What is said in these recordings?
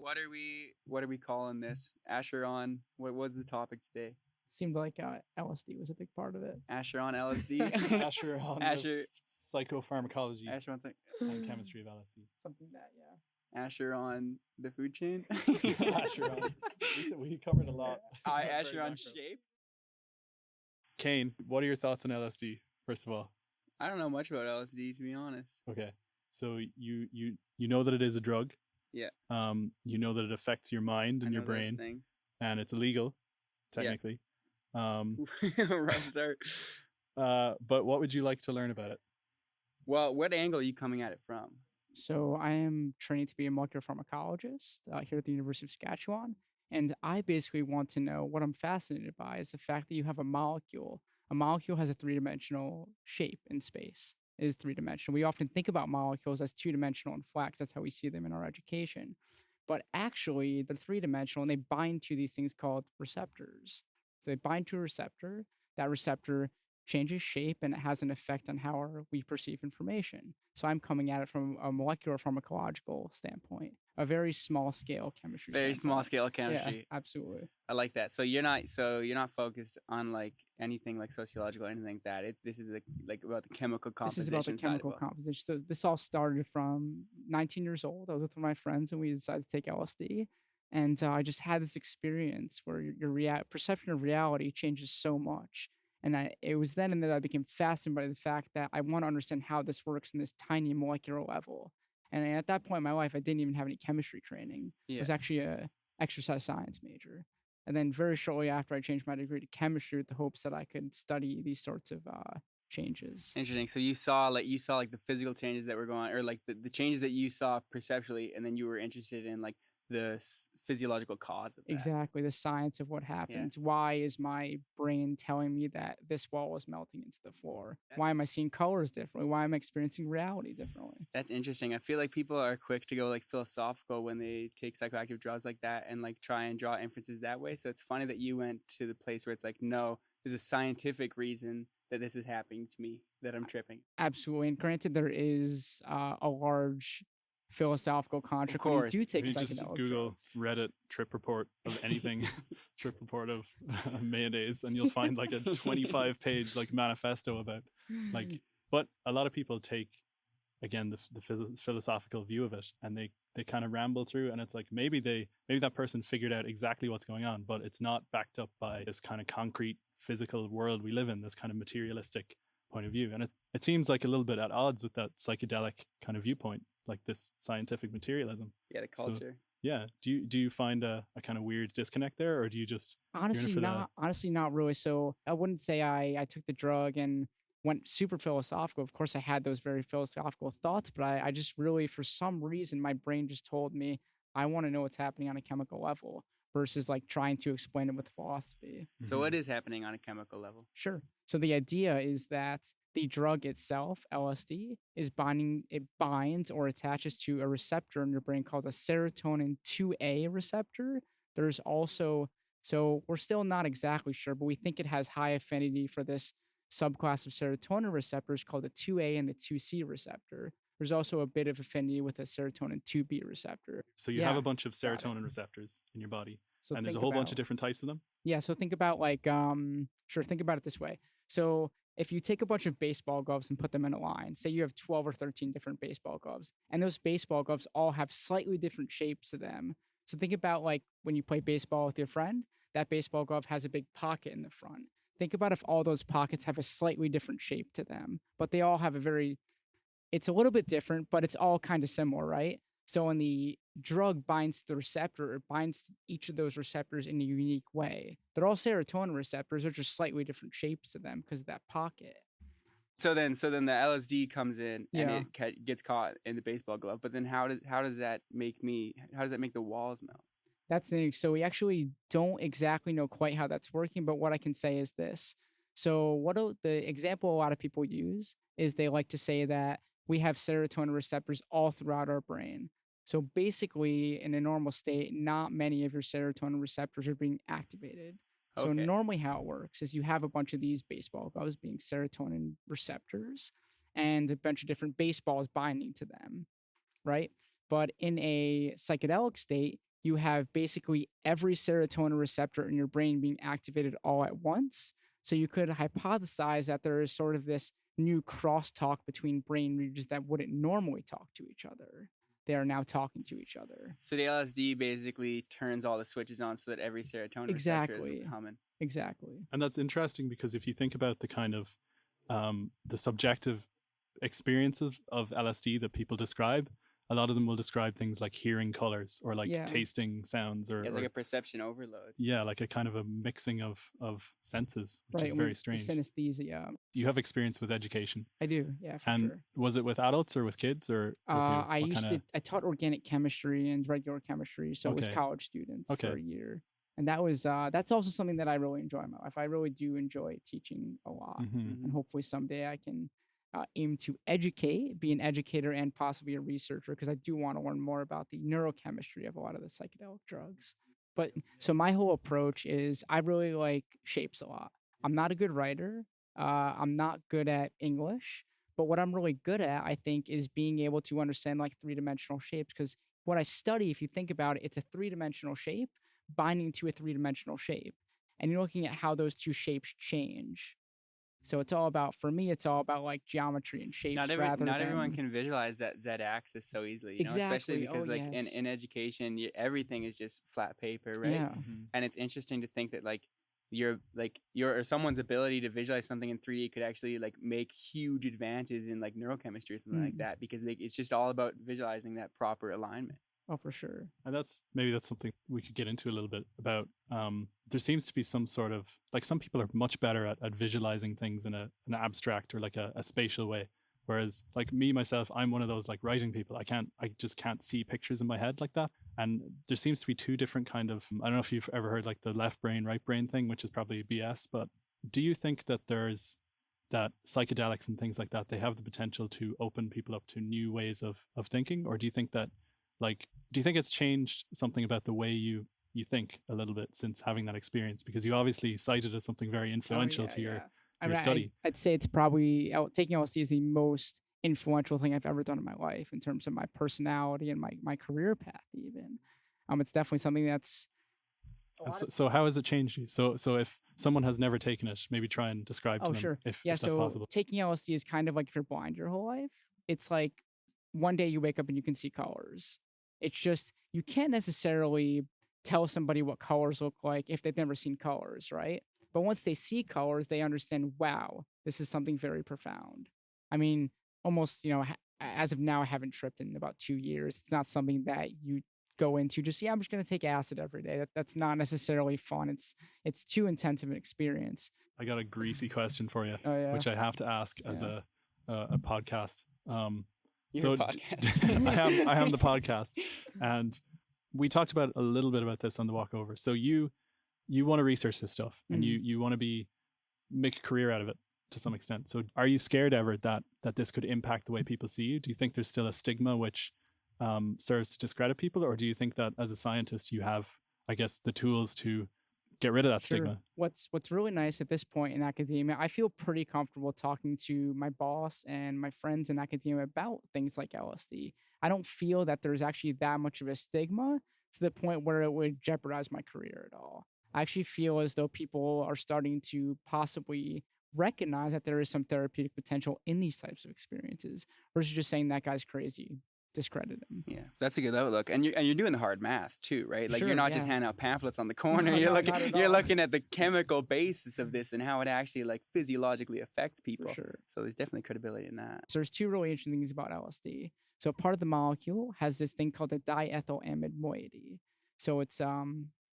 What are we calling this? Asher on. What was the topic today? Seemed like LSD was a big part of it. Asher on LSD. Asher on Asher. psychopharmacology Asher on. and chemistry of LSD. Something that, yeah. Asher on the food chain. Asher on. We covered a lot. Asher on shape. Kane, what are your thoughts on LSD? First of all, I don't know much about LSD, to be honest. okay. So you know that it is a drug. Yeah. You know that it affects your mind and your brain, and it's illegal, technically. Rough start. But what would you like to learn about it? Well, what angle are you coming at it from? So I am training to be a molecular pharmacologist here at the University of Saskatchewan. And I basically want to know what I'm fascinated by is the fact that you have a molecule. A molecule has a three-dimensional shape in space. It is three-dimensional. We often think about molecules as two-dimensional and flat. That's how we see them in our education. But actually, they're three-dimensional, and they bind to these things called receptors. So they bind to a receptor. That receptor changes shape, and it has an effect on how we perceive information. So I'm coming at it from a molecular pharmacological standpoint, a very small scale chemistry. Very small scale chemistry. Yeah, absolutely. I like that. So you're not focused on like anything like sociological or anything like that. This is like about the chemical composition. This is about the chemical composition. So this all started from 19 years old. I was with my friends and we decided to take LSD. And I just had this experience where your perception of reality changes so much. And it was then and that I became fascinated by the fact that I want to understand how this works in this tiny molecular level. And at that point in my life, I didn't even have any chemistry training. I was actually a exercise science major. And then very shortly after, I changed my degree to chemistry with the hopes that I could study these sorts of changes. Interesting. So you saw like the physical changes that were going, or like the changes that you saw perceptually, and then you were interested in like the physiological cause of that. Exactly, the science of what happens. Yeah. Why is my brain telling me that this wall is melting into the floor? Why am I seeing colors differently? Why am I experiencing reality differently? That's interesting. I feel like people are quick to go like philosophical when they take psychoactive drugs like that and like try and draw inferences that way. So it's funny that you went to the place where it's like, no, there's a scientific reason that this is happening to me, that I'm tripping. Absolutely. And granted, there is a large philosophical contract when you do take psychedelic just Google drugs. Reddit trip report of anything, trip report of mayonnaise, and you'll find like a 25-page like manifesto about like. But a lot of people take again the philosophical view of it, and they kind of ramble through, and it's like maybe that person figured out exactly what's going on, but it's not backed up by this kind of concrete physical world we live in, this kind of materialistic point of view, and it seems like a little bit at odds with that psychedelic kind of viewpoint, like this scientific materialism. Yeah, the culture. So, yeah. Do you find a kind of weird disconnect there, or do you just honestly not really? So I wouldn't say I took the drug and went super philosophical. Of course, I had those very philosophical thoughts, but I just really, for some reason, my brain just told me I want to know what's happening on a chemical level versus like trying to explain it with philosophy. So what is happening on a chemical level? Sure. So the idea is that the drug itself, LSD, it binds or attaches to a receptor in your brain called a serotonin 2A receptor. There's also, so we're still not exactly sure, but we think it has high affinity for this subclass of serotonin receptors called the 2A and the 2C receptor. There's also a bit of affinity with a serotonin 2B receptor. So you have a bunch of serotonin receptors in your body, so and there's a whole bunch of different types of them? Yeah, so think about like, think about it this way. So if you take a bunch of baseball gloves and put them in a line, say you have 12 or 13 different baseball gloves, and those baseball gloves all have slightly different shapes to them. So think about like when you play baseball with your friend, that baseball glove has a big pocket in the front. Think about if all those pockets have a slightly different shape to them, but they all have it's a little bit different, but it's all kind of similar, right? So when the drug binds to the receptor, it binds each of those receptors in a unique way. They're all serotonin receptors, they're just slightly different shapes to them because of that pocket. So then the LSD comes in and it gets caught in the baseball glove. But then how does that make the walls melt? That's the thing. So we actually don't exactly know quite how that's working, but what I can say is this. So the example a lot of people use is they like to say that we have serotonin receptors all throughout our brain. So basically, in a normal state, not many of your serotonin receptors are being activated. So normally how it works is you have a bunch of these baseball gloves being serotonin receptors and a bunch of different baseballs binding to them, right? But in a psychedelic state, you have basically every serotonin receptor in your brain being activated all at once. So you could hypothesize that there is sort of this new crosstalk between brain regions that wouldn't normally talk to each other. They are now talking to each other. So the LSD basically turns all the switches on so that every serotonin receptor is humming. Exactly. And that's interesting because if you think about the kind of the subjective experiences of LSD that people describe, a lot of them will describe things like hearing colors or like tasting sounds or like a perception overload. Yeah, like a kind of a mixing of senses, which is very strange. Synesthesia. You have experience with education. I do, yeah, for and sure. Was it with adults or with kids or? I taught organic chemistry and regular chemistry, so it was college students for a year. And that was that's also something that I really enjoy in my life. I really do enjoy teaching a lot, and hopefully someday I can aim to educate, be an educator, and possibly a researcher, because I do want to learn more about the neurochemistry of a lot of the psychedelic drugs. But so my whole approach is I really like shapes a lot. I'm not a good writer. I'm not good at English. But what I'm really good at, I think, is being able to understand like three-dimensional shapes. Because what I study, if you think about it, it's a three-dimensional shape binding to a three-dimensional shape. And you're looking at how those two shapes change. So it's all about, for me, it's all about like geometry and shapes. Not everyone can visualize that Z-axis so easily, you know? Especially because in education, everything is just flat paper, right? Yeah. And it's interesting to think that your or someone's ability to visualize something in 3D could actually like make huge advances in like neurochemistry or something like that, because it's just all about visualizing that proper alignment. Oh, for sure. And that's something we could get into a little bit about. There seems to be some sort of, like, some people are much better at visualizing things in an abstract or like a spatial way. Whereas like me, myself, I'm one of those like writing people. I just can't see pictures in my head like that. And there seems to be two different kind of, I don't know if you've ever heard like the left brain, right brain thing, which is probably BS, but do you think that that psychedelics and things like that, they have the potential to open people up to new ways of thinking? Or do you think that, do you think it's changed something about the way you think a little bit since having that experience? Because you obviously cited as something very influential to your study. I'd say it's probably, taking LSD is the most influential thing I've ever done in my life in terms of my personality and my career path even. It's definitely something that's... So how has it changed you? So if someone has never taken it, maybe try and describe to them if that's possible. Taking LSD is kind of like if you're blind your whole life. It's like one day you wake up and you can see colors. It's just, you can't necessarily tell somebody what colors look like if they've never seen colors, right? But once they see colors, they understand, wow, this is something very profound. I mean, almost, as of now, I haven't tripped in about 2 years. It's not something that you go into just, I'm just going to take acid every day. That's not necessarily fun. It's too intense of an experience. I got a greasy question for you, which I have to ask as a podcast. Podcast. I am the podcast, and we talked about a little bit about this on the walk over. So you want to research this stuff, and you want to make a career out of it to some extent. So are you scared ever that this could impact the way people see you? Do you think there's still a stigma which serves to discredit people, or do you think that as a scientist you have, I guess, the tools to get rid of that stigma? What's really nice at this point in academia, I feel pretty comfortable talking to my boss and my friends in academia about things like LSD. I don't feel that there's actually that much of a stigma to the point where it would jeopardize my career at all. I actually feel as though people are starting to possibly recognize that there is some therapeutic potential in these types of experiences versus just saying that guy's crazy, discredit him. Yeah, that's a good outlook. And you're doing the hard math too, right? Like, you're not just handing out pamphlets on the corner. You're looking at the chemical basis of this and how it actually like physiologically affects people. So there's definitely credibility in that. So there's two really interesting things about LSD. So part of the molecule has this thing called the diethylamide moiety. So it's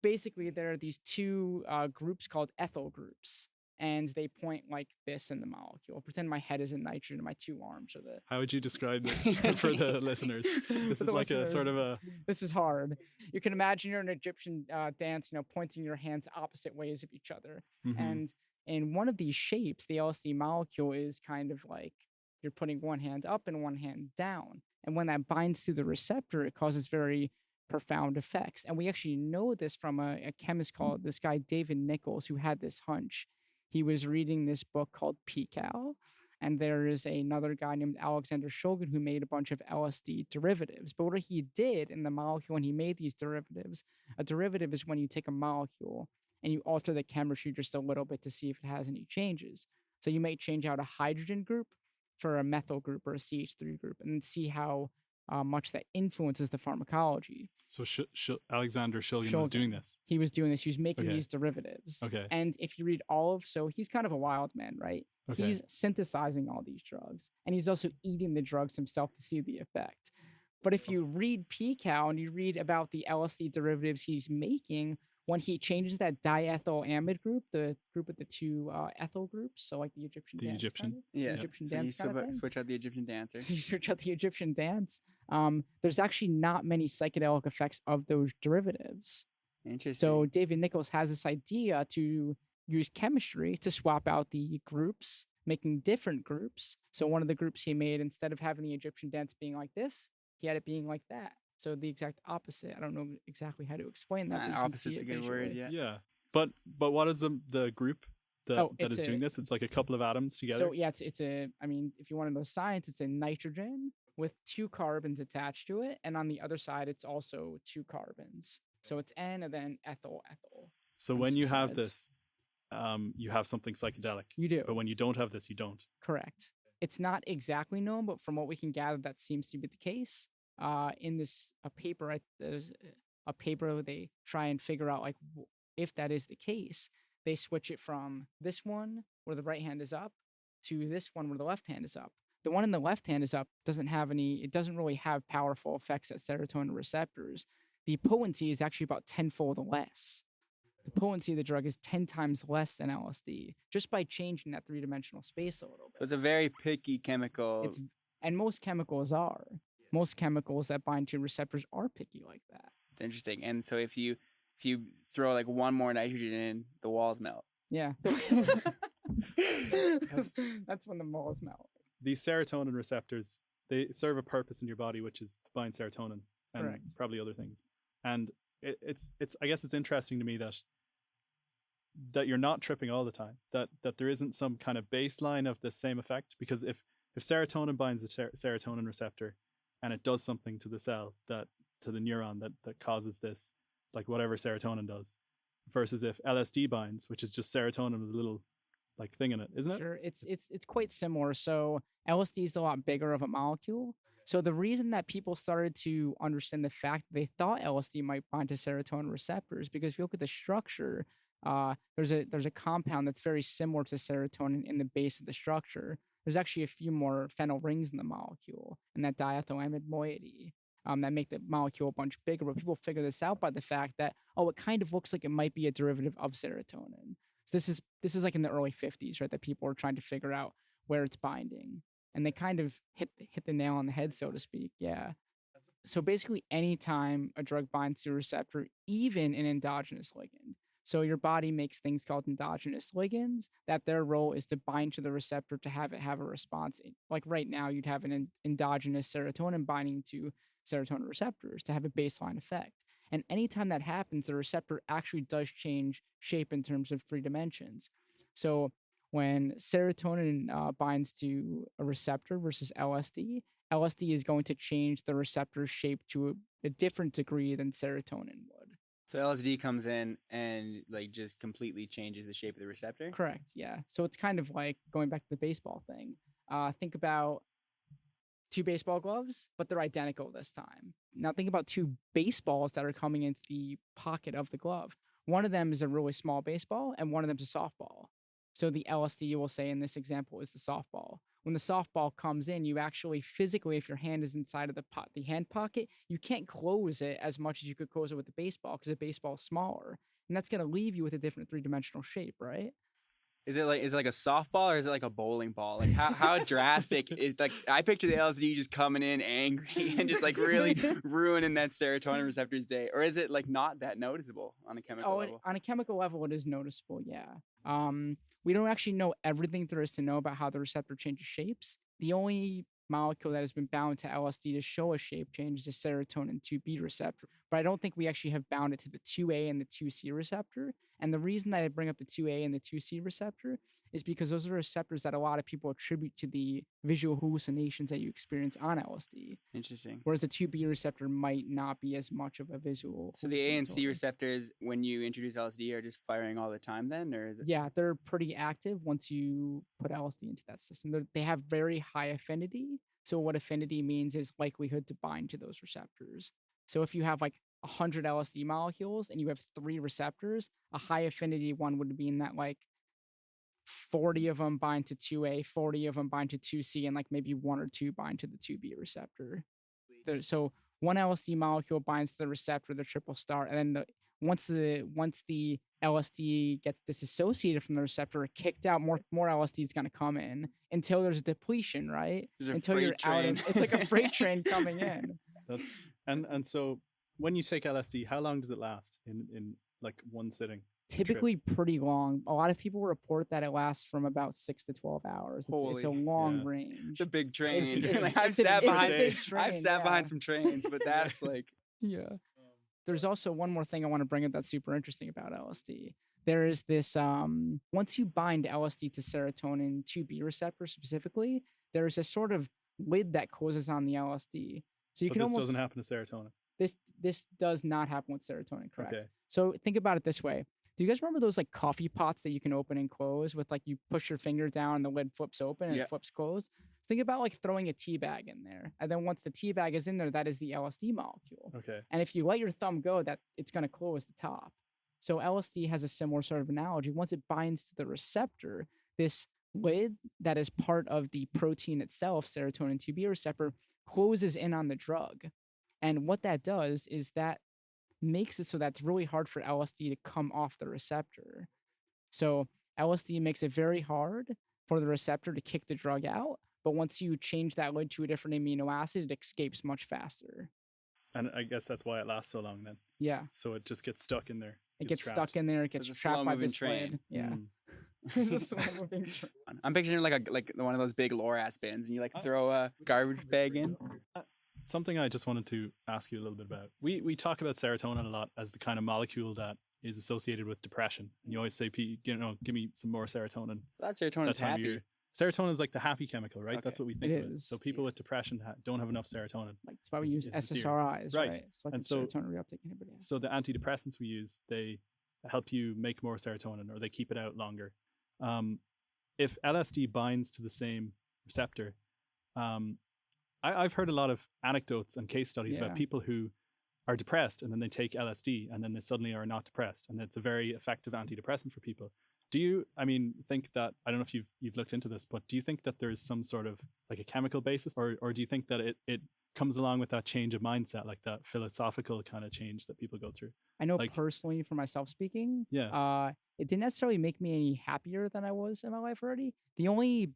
basically there are these two groups called ethyl groups, and they point like this in the molecule. Pretend my head is in nitrogen and my two arms are the... How would you describe this for the listeners? This is like a sort of a... This is hard. You can imagine you're in an Egyptian dance, pointing your hands opposite ways of each other. And in one of these shapes, the LSD molecule is kind of like you're putting one hand up and one hand down. And when that binds to the receptor, it causes very profound effects. And we actually know this from a chemist called this guy, David Nichols, who had this hunch. He was reading this book called PCAL, And there is another guy named Alexander Shulgin who made a bunch of LSD derivatives. But what he did in the molecule when he made these derivatives, a derivative is when you take a molecule and you alter the chemistry just a little bit to see if it has any changes. So you may change out a hydrogen group for a methyl group or a CH3 group and see how much that influences the pharmacology. So Alexander Shulgin was doing this. He was doing this. He was making these derivatives. Okay. And if you read so he's kind of a wild man, right? Okay. He's synthesizing all these drugs, and he's also eating the drugs himself to see the effect. But if you read PCAL and you read about the LSD derivatives he's making, when he changes that diethylamide group, the group with the two ethyl groups, so like the Egyptian dance. Egyptian dance so kind of thing. Switch out the Egyptian dancer. So you switch out the Egyptian dance. There's actually not many psychedelic effects of those derivatives. Interesting. So David Nichols has this idea to use chemistry to swap out the groups, making different groups. So one of the groups he made, instead of having the Egyptian dance being like this, he had it being like that. So the exact opposite. I don't know exactly how to explain that. Opposite's a good word, yeah. Yeah. But what is the group that is doing this? It's like a couple of atoms together? So yeah, it's I mean, if you want to know science, it's a nitrogen with 2 carbons attached to it. And on the other side, it's also 2 carbons. So it's N and then ethyl. So when you have this, you have something psychedelic. You do. But when you don't have this, you don't. Correct. It's not exactly known, but from what we can gather, that seems to be the case. In this paper, they try and figure out like if that is the case. They switch it from this one where the right hand is up to this one where the left hand is up. The one in the left hand is up doesn't really have powerful effects at serotonin receptors. The potency is actually about 10-fold less. The potency of the drug is 10 times less than LSD, just by changing that 3-dimensional space a little bit. So it's a very picky chemical. And most chemicals are. Most chemicals that bind to receptors are picky like that. It's interesting. And so if you throw like one more nitrogen in, the walls melt. Yeah. That's when the walls melt. These serotonin receptors, they serve a purpose in your body, which is to bind serotonin and Correct. Probably other things. And it's I guess it's interesting to me that you're not tripping all the time, that there isn't some kind of baseline of the same effect, because if serotonin binds the serotonin receptor and it does something to the cell, to the neuron that causes this, like whatever serotonin does, versus if LSD binds, which is just serotonin with a little like thing in it, isn't it? Sure, it's quite similar. So LSD is a lot bigger of a molecule. So the reason that people started to understand the fact that they thought LSD might bind to serotonin receptors, because if you look at the structure, there's a compound that's very similar to serotonin in the base of the structure. There's actually a few more phenyl rings in the molecule, and that diethylamide moiety that make the molecule a bunch bigger. But people figure this out by the fact that, it kind of looks like it might be a derivative of serotonin. So this is like in the early 50s, right? That people are trying to figure out where it's binding, and they kind of hit the nail on the head, so to speak. Yeah. So basically, anytime a drug binds to a receptor, even an endogenous ligand. So your body makes things called endogenous ligands that their role is to bind to the receptor to have it have a response. Like right now, you'd have an endogenous serotonin binding to serotonin receptors to have a baseline effect. And anytime that happens, the receptor actually does change shape in terms of 3 dimensions. So when serotonin binds to a receptor versus LSD, LSD is going to change the receptor's shape to a different degree than serotonin would. So LSD comes in and like just completely changes the shape of the receptor? Correct, yeah. So it's kind of like going back to the baseball thing. Think about 2 baseball gloves, but they're identical this time. Now think about 2 baseballs that are coming into the pocket of the glove. One of them is a really small baseball, and one of them is a softball. So the LSD, we'll say in this example, is the softball. When the softball comes in, you actually physically, if your hand is inside of the hand pocket, you can't close it as much as you could close it with the baseball, because the baseball is smaller. And that's going to leave you with a different 3-dimensional shape, right? Is it like a softball, or is it like a bowling ball? Like how drastic is, like, I picture the LSD just coming in angry and just like really ruining that serotonin receptor's day, or is it like not that noticeable on a chemical level? On a chemical level, it is noticeable, yeah. We don't actually know everything there is to know about how the receptor changes shapes. The only molecule that has been bound to LSD to show a shape change is the serotonin 2B receptor. But I don't think we actually have bound it to the 2A and the 2C receptor. And the reason that I bring up the 2A and the 2C receptor is because those are receptors that a lot of people attribute to the visual hallucinations that you experience on LSD. Interesting. Whereas the 2B receptor might not be as much of a visual. So the A and C hallucinatory. receptors, when you introduce LSD, are just firing all the time then, or is it? Yeah, they're pretty active once you put LSD into that system. They have very high affinity. So what affinity means is likelihood to bind to those receptors. So if you have like 100 LSD molecules and you have 3 receptors, a high affinity one would mean that like 40 of them bind to 2A, 40 of them bind to 2C, and like maybe 1 or 2 bind to the 2B receptor. So one LSD molecule binds to the receptor, the triple star, and then once the LSD gets disassociated from the receptor, kicked out, more LSD is going to come in until there's a depletion, right? There's a Until freight you're out train. of, it's like a freight train coming in. That's and so when you take LSD, how long does it last in like one sitting? Typically pretty long. A lot of people report that it lasts from about 6 to 12 hours. It's a Holy- long yeah. range. It's a big train. It's- Like, I've it's a- sat it's a behind. big I've train, sat yeah. behind some trains, but that's like Yeah. There's also one more thing I want to bring up that's super interesting about LSD. There is this once you bind LSD to serotonin 2B receptor specifically, there is a sort of lid that closes on the LSD. So you But can this almost doesn't happen to serotonin. this does not happen with serotonin, correct? Okay. So think about it this way. Do you guys remember those like coffee pots that you can open and close with like you push your finger down and the lid flips open and Yeah. it flips closed? Think about like throwing a tea bag in there. And then once the tea bag is in there, that is the LSD molecule. Okay. And if you let your thumb go, that it's going to close the top. So LSD has a similar sort of analogy. Once it binds to the receptor, this lid that is part of the protein itself, serotonin 2B receptor, closes in on the drug. And what that does is that makes it so that it's really hard for LSD to come off the receptor. So LSD makes it very hard for the receptor to kick the drug out. But once you change that lid to a different amino acid, it escapes much faster. And I guess that's why it lasts so long then. Yeah. So it just gets stuck in there. It gets stuck in there. It gets There's a trapped by slow-moving this train. lid. Yeah. Mm. The slow-moving train. I'm picturing like one of those big LoRaS bins, and you like I- throw a garbage bag in. Something I just wanted to ask you a little bit about. We talk about serotonin a lot as the kind of molecule that is associated with depression. And you always say, give me some more serotonin. That That serotonin's time of happy. year. Serotonin is like the happy chemical, right? Okay. That's what we think It of it. is, So people with depression don't have enough serotonin. Like, that's why we Is- use is the theory. SSRIs, Right. right? It's like And a so- serotonin reuptake inhibitor. So the antidepressants we use, they help you make more serotonin or they keep it out longer. If LSD binds to the same receptor, I've heard a lot of anecdotes and case studies Yeah. about people who are depressed and then they take LSD and then they suddenly are not depressed, and it's a very effective antidepressant for people. Do you, think that, I don't know if you've looked into this, but do you think that there's some sort of like a chemical basis, or do you think that it comes along with that change of mindset, like that philosophical kind of change that people go through? I know like- personally for myself speaking, Yeah. it didn't necessarily make me any happier than I was in my life already. The only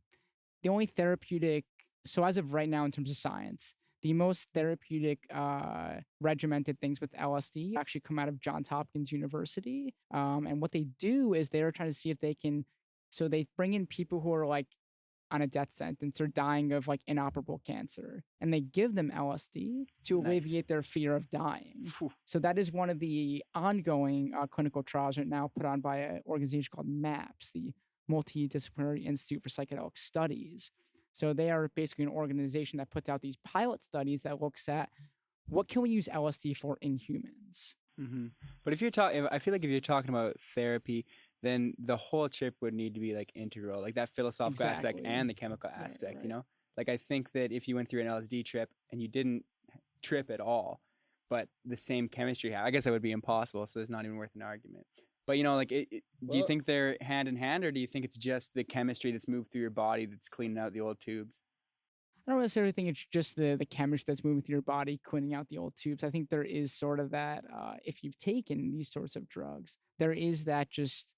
therapeutic, so as of right now in terms of science, the most therapeutic regimented things with LSD actually come out of Johns Hopkins University. And what they do is they're trying to see if they can, so they bring in people who are like on a death sentence or dying of like inoperable cancer, and they give them LSD to Nice. alleviate their fear of dying. Phew. So that is one of the ongoing clinical trials right now put on by an organization called MAPS, the Multidisciplinary Institute for Psychedelic Studies. So they are basically an organization that puts out these pilot studies that looks at what can we use LSD for in humans. Mm-hmm. But if you're talking, I feel like if you're talking about therapy, then the whole trip would need to be like integral, like that philosophical aspect Exactly. and the chemical Right, aspect. right. You know, like I think that if you went through an LSD trip and you didn't trip at all, but the same chemistry, I guess that would be impossible. So it's not even worth an argument. But like, do you Well- think they're hand in hand, or do you think it's just the chemistry that's moved through your body that's cleaning out the old tubes? I don't necessarily think it's just the chemistry that's moving through your body, cleaning out the old tubes. I think there is sort of that, if you've taken these sorts of drugs, there is that just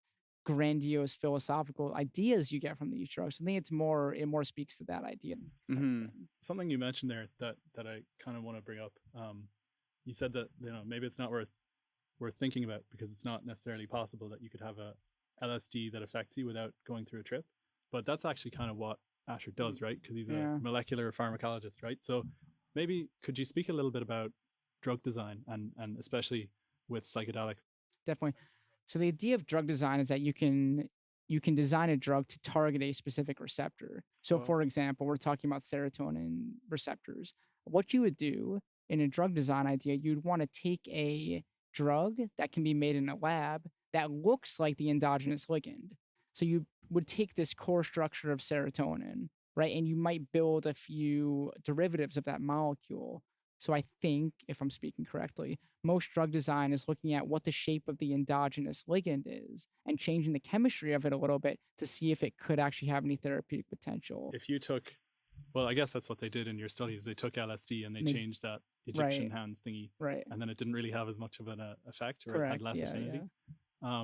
grandiose philosophical ideas you get from these drugs. I think it more speaks to that idea. type of Mhm. thing. Something you mentioned there that I kind of want to bring up. You said that maybe it's not worth thinking about because it's not necessarily possible that you could have a LSD that affects you without going through a trip. But that's actually kind of what Asher does, right? Because he's Yeah. a molecular pharmacologist, right? So maybe could you speak a little bit about drug design and especially with psychedelics? Definitely. So the idea of drug design is that you can you can design a drug to target a specific receptor. So, Cool. for example, we're talking about serotonin receptors. What you would do in a drug design idea, you'd want to take a drug that can be made in a lab that looks like the endogenous ligand. So, you would take this core structure of serotonin, right? And you might build a few derivatives of that molecule. So, I think, if I'm speaking correctly, most drug design is looking at what the shape of the endogenous ligand is and changing the chemistry of it a little bit to see if it could actually have any therapeutic potential. If you took, well, I guess that's what they did in your studies. They took LSD and they changed that Egyptian Right. hands thingy, Right. and then it didn't really have as much of an effect, or it Correct. had less Yeah, affinity. yeah.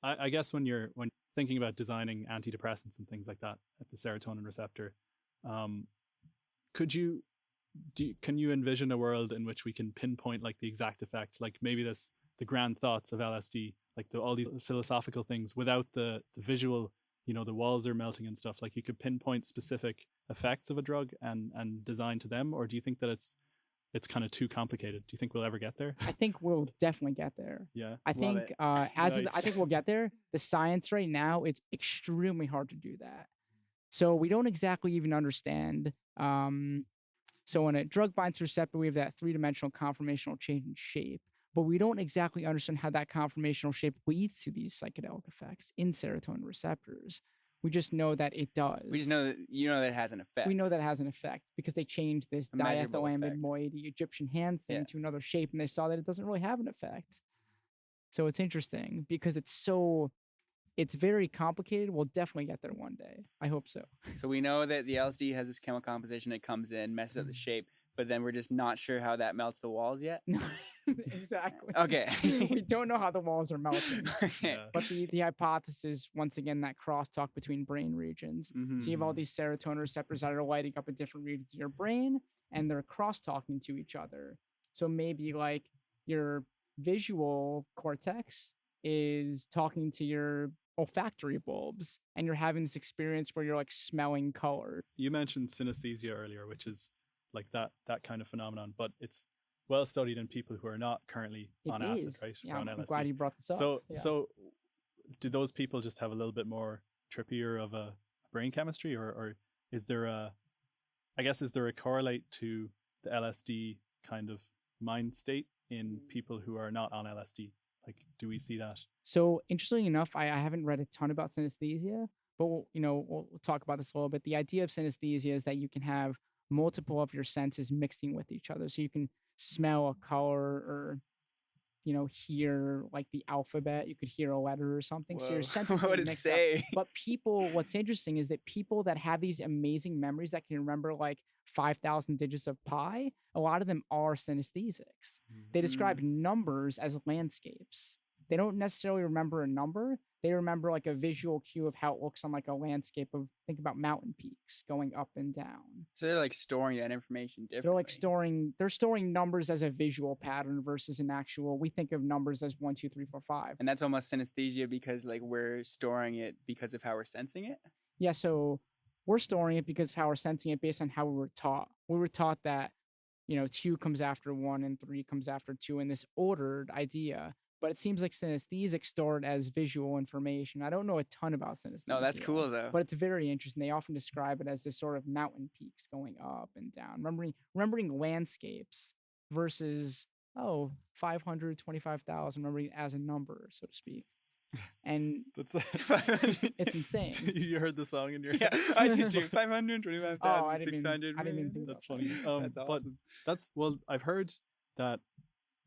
I guess when you're thinking about designing antidepressants and things like that at the serotonin receptor, can you envision a world in which we can pinpoint like the exact effect, like maybe the grand thoughts of LSD, like all these philosophical things without the visual, the walls are melting and stuff, like you could pinpoint specific effects of a drug and design to them? Or do you think that it's kind of too complicated? Do you think we'll ever get there? I think we'll definitely get there. Yeah. I think it. I think we'll get there. The science right now, it's extremely hard to do that. So we don't exactly even understand. So when a drug binds to receptor, we have that three-dimensional conformational change in shape, but we don't exactly understand how that conformational shape leads to these psychedelic effects in serotonin receptors. We just know that it does. We just know that that it has an effect. We know that it has an effect because they changed this A measurable effect. diethylamide Egyptian hand thing Yeah. to another shape, and they saw that it doesn't really have an effect. So it's interesting because it's very complicated. We'll definitely get there one day. I hope so. So we know that the LSD has this chemical composition that comes in, messes up the shape, but then we're just not sure how that melts the walls yet. No, exactly. Okay. We don't know how the walls are melting. Okay. Yeah. But the hypothesis, once again, that crosstalk between brain regions. Mhm. So you have all these serotonin receptors that are lighting up in different regions of your brain, and they're cross-talking to each other. So maybe like your visual cortex is talking to your olfactory bulbs, and you're having this experience where you're like smelling color. You mentioned synesthesia earlier, which is like that kind of phenomenon, but it's well studied in people who are not currently It on acid, is. right? Yeah, Or on I'm LSD. glad you brought this up. So Yeah. so do those people just have a little bit more trippier of a brain chemistry, or is there a correlate to the LSD kind of mind state in people who are not on LSD? Like, do we see that? So interestingly enough, I haven't read a ton about synesthesia, but we'll talk about this a little bit. The idea of synesthesia is that you can have multiple of your senses mixing with each other. So you can smell a color or hear like the alphabet. You could hear a letter or something. So your Whoa. senses What can would it mix up. say? But what's interesting is that people that have these amazing memories that can remember like 5,000 digits of pi, a lot of them are synesthesics. They describe numbers as landscapes. They don't necessarily remember a number. They remember like a visual cue of how it looks on like a landscape of, think about mountain peaks going up and down. So they're like storing that information differently. They're like storing numbers as a visual pattern versus an actual, we think of numbers as 1, 2, 3, 4, 5. And that's almost synesthesia because like we're storing it because of how we're sensing it. Yeah, so we're storing it because of how we're sensing it based on how we were taught. We were taught that, 2 comes after 1 and 3 comes after 2 in this ordered idea. But it seems like synesthesic stored as visual information. I don't know a ton about synesthesia. No, that's cool though. But it's very interesting. They often describe it as this sort of mountain peaks going up and down. Remembering landscapes versus 525,000, remembering it as a number, so to speak. And That's it's insane. You heard the song in your Yeah, I did too. 525,600. Oh, I didn't even think That's about funny. that. That's But awesome. I've heard that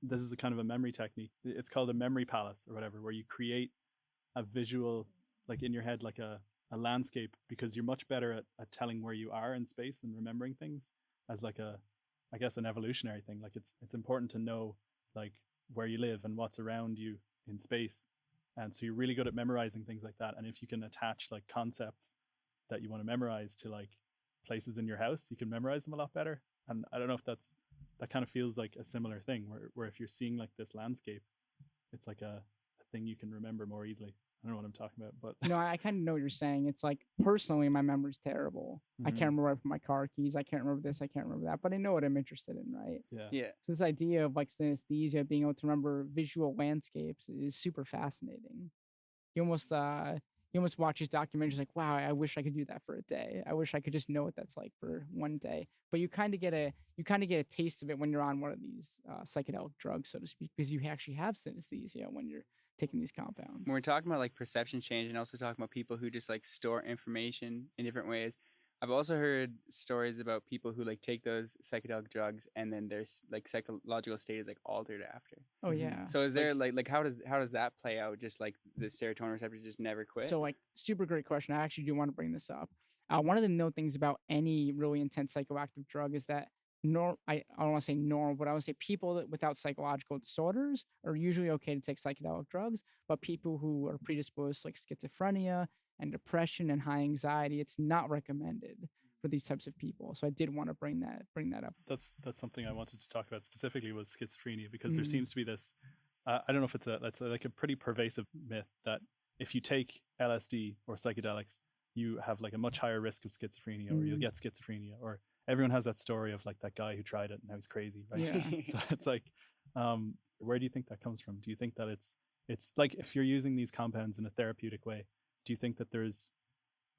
this is a kind of a memory technique. It's called a memory palace or whatever, where you create a visual, like in your head, like a landscape, because you're much better at telling where you are in space and remembering things as like I guess an evolutionary thing. Like it's important to know like where you live and what's around you in space. And so you're really good at memorizing things like that. And if you can attach like concepts that you want to memorize to like places in your house, you can memorize them a lot better. And I don't know if that kind of feels like a similar thing where if you're seeing like this landscape, it's like a thing you can remember more easily. I don't know what I'm talking about, but I kind of know what you're saying. It's like, personally, my memory's terrible. I can't remember where I put my car keys. I can't remember this. I can't remember that. But I know what I'm interested in, right? Yeah. So this idea of like synesthesia, being able to remember visual landscapes, is super fascinating. You almost you almost watch these documentaries like, wow, I wish I could do that for a day. I wish I could just know what that's like for one day. But you kind of get a taste of it when you're on one of these psychedelic drugs, so to speak, because you actually have synesthesia when you're taking these compounds. When we're talking about like perception change and also talking about people who just like store information in different ways, I've also heard stories about people who like take those psychedelic drugs and then their like psychological state is like altered after. Oh yeah. So is there like how does that play out? Just like the serotonin receptors just never quit? So like super great question. I actually do want to bring this up. One of the known things about any really intense psychoactive drug is that I don't want to say normal, but I would say people without psychological disorders are usually okay to take psychedelic drugs, but people who are predisposed to like schizophrenia and depression and high anxiety, it's not recommended for these types of people. So I did want to bring that up. That's something I wanted to talk about specifically was schizophrenia, because there seems to be this I don't know if that's like a pretty pervasive myth that if you take LSD or psychedelics, you have like a much higher risk of schizophrenia, or you'll get schizophrenia, or everyone has that story of like that guy who tried it and now he's crazy, right? Yeah. So it's like, where do you think that comes from? Do you think that it's like, if you're using these compounds in a therapeutic way, do you think that there's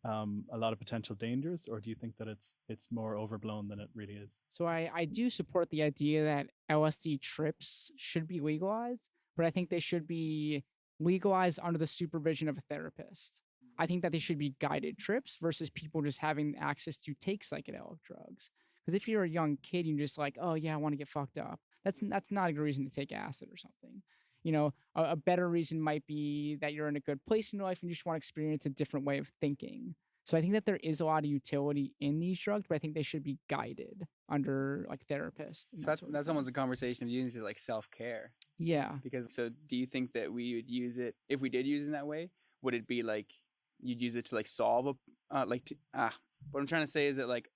a lot of potential dangers, or do you think that it's more overblown than it really is? So I do support the idea that LSD trips should be legalized, but I think they should be legalized under the supervision of a therapist. I think that they should be guided trips versus people just having access to take psychedelic drugs. Because if you're a young kid, you're just like, oh yeah, I want to get fucked up. That's not a good reason to take acid or something. You know, a better reason might be that you're in a good place in your life and you just want to experience a different way of thinking. So I think that there is a lot of utility in these drugs, but I think they should be guided under like therapists. So that's almost a conversation of using it like self-care. Yeah. Because so do you think that we would use it, if we did use it in that way, would it be like you'd use it to like solve what I'm trying to say is that like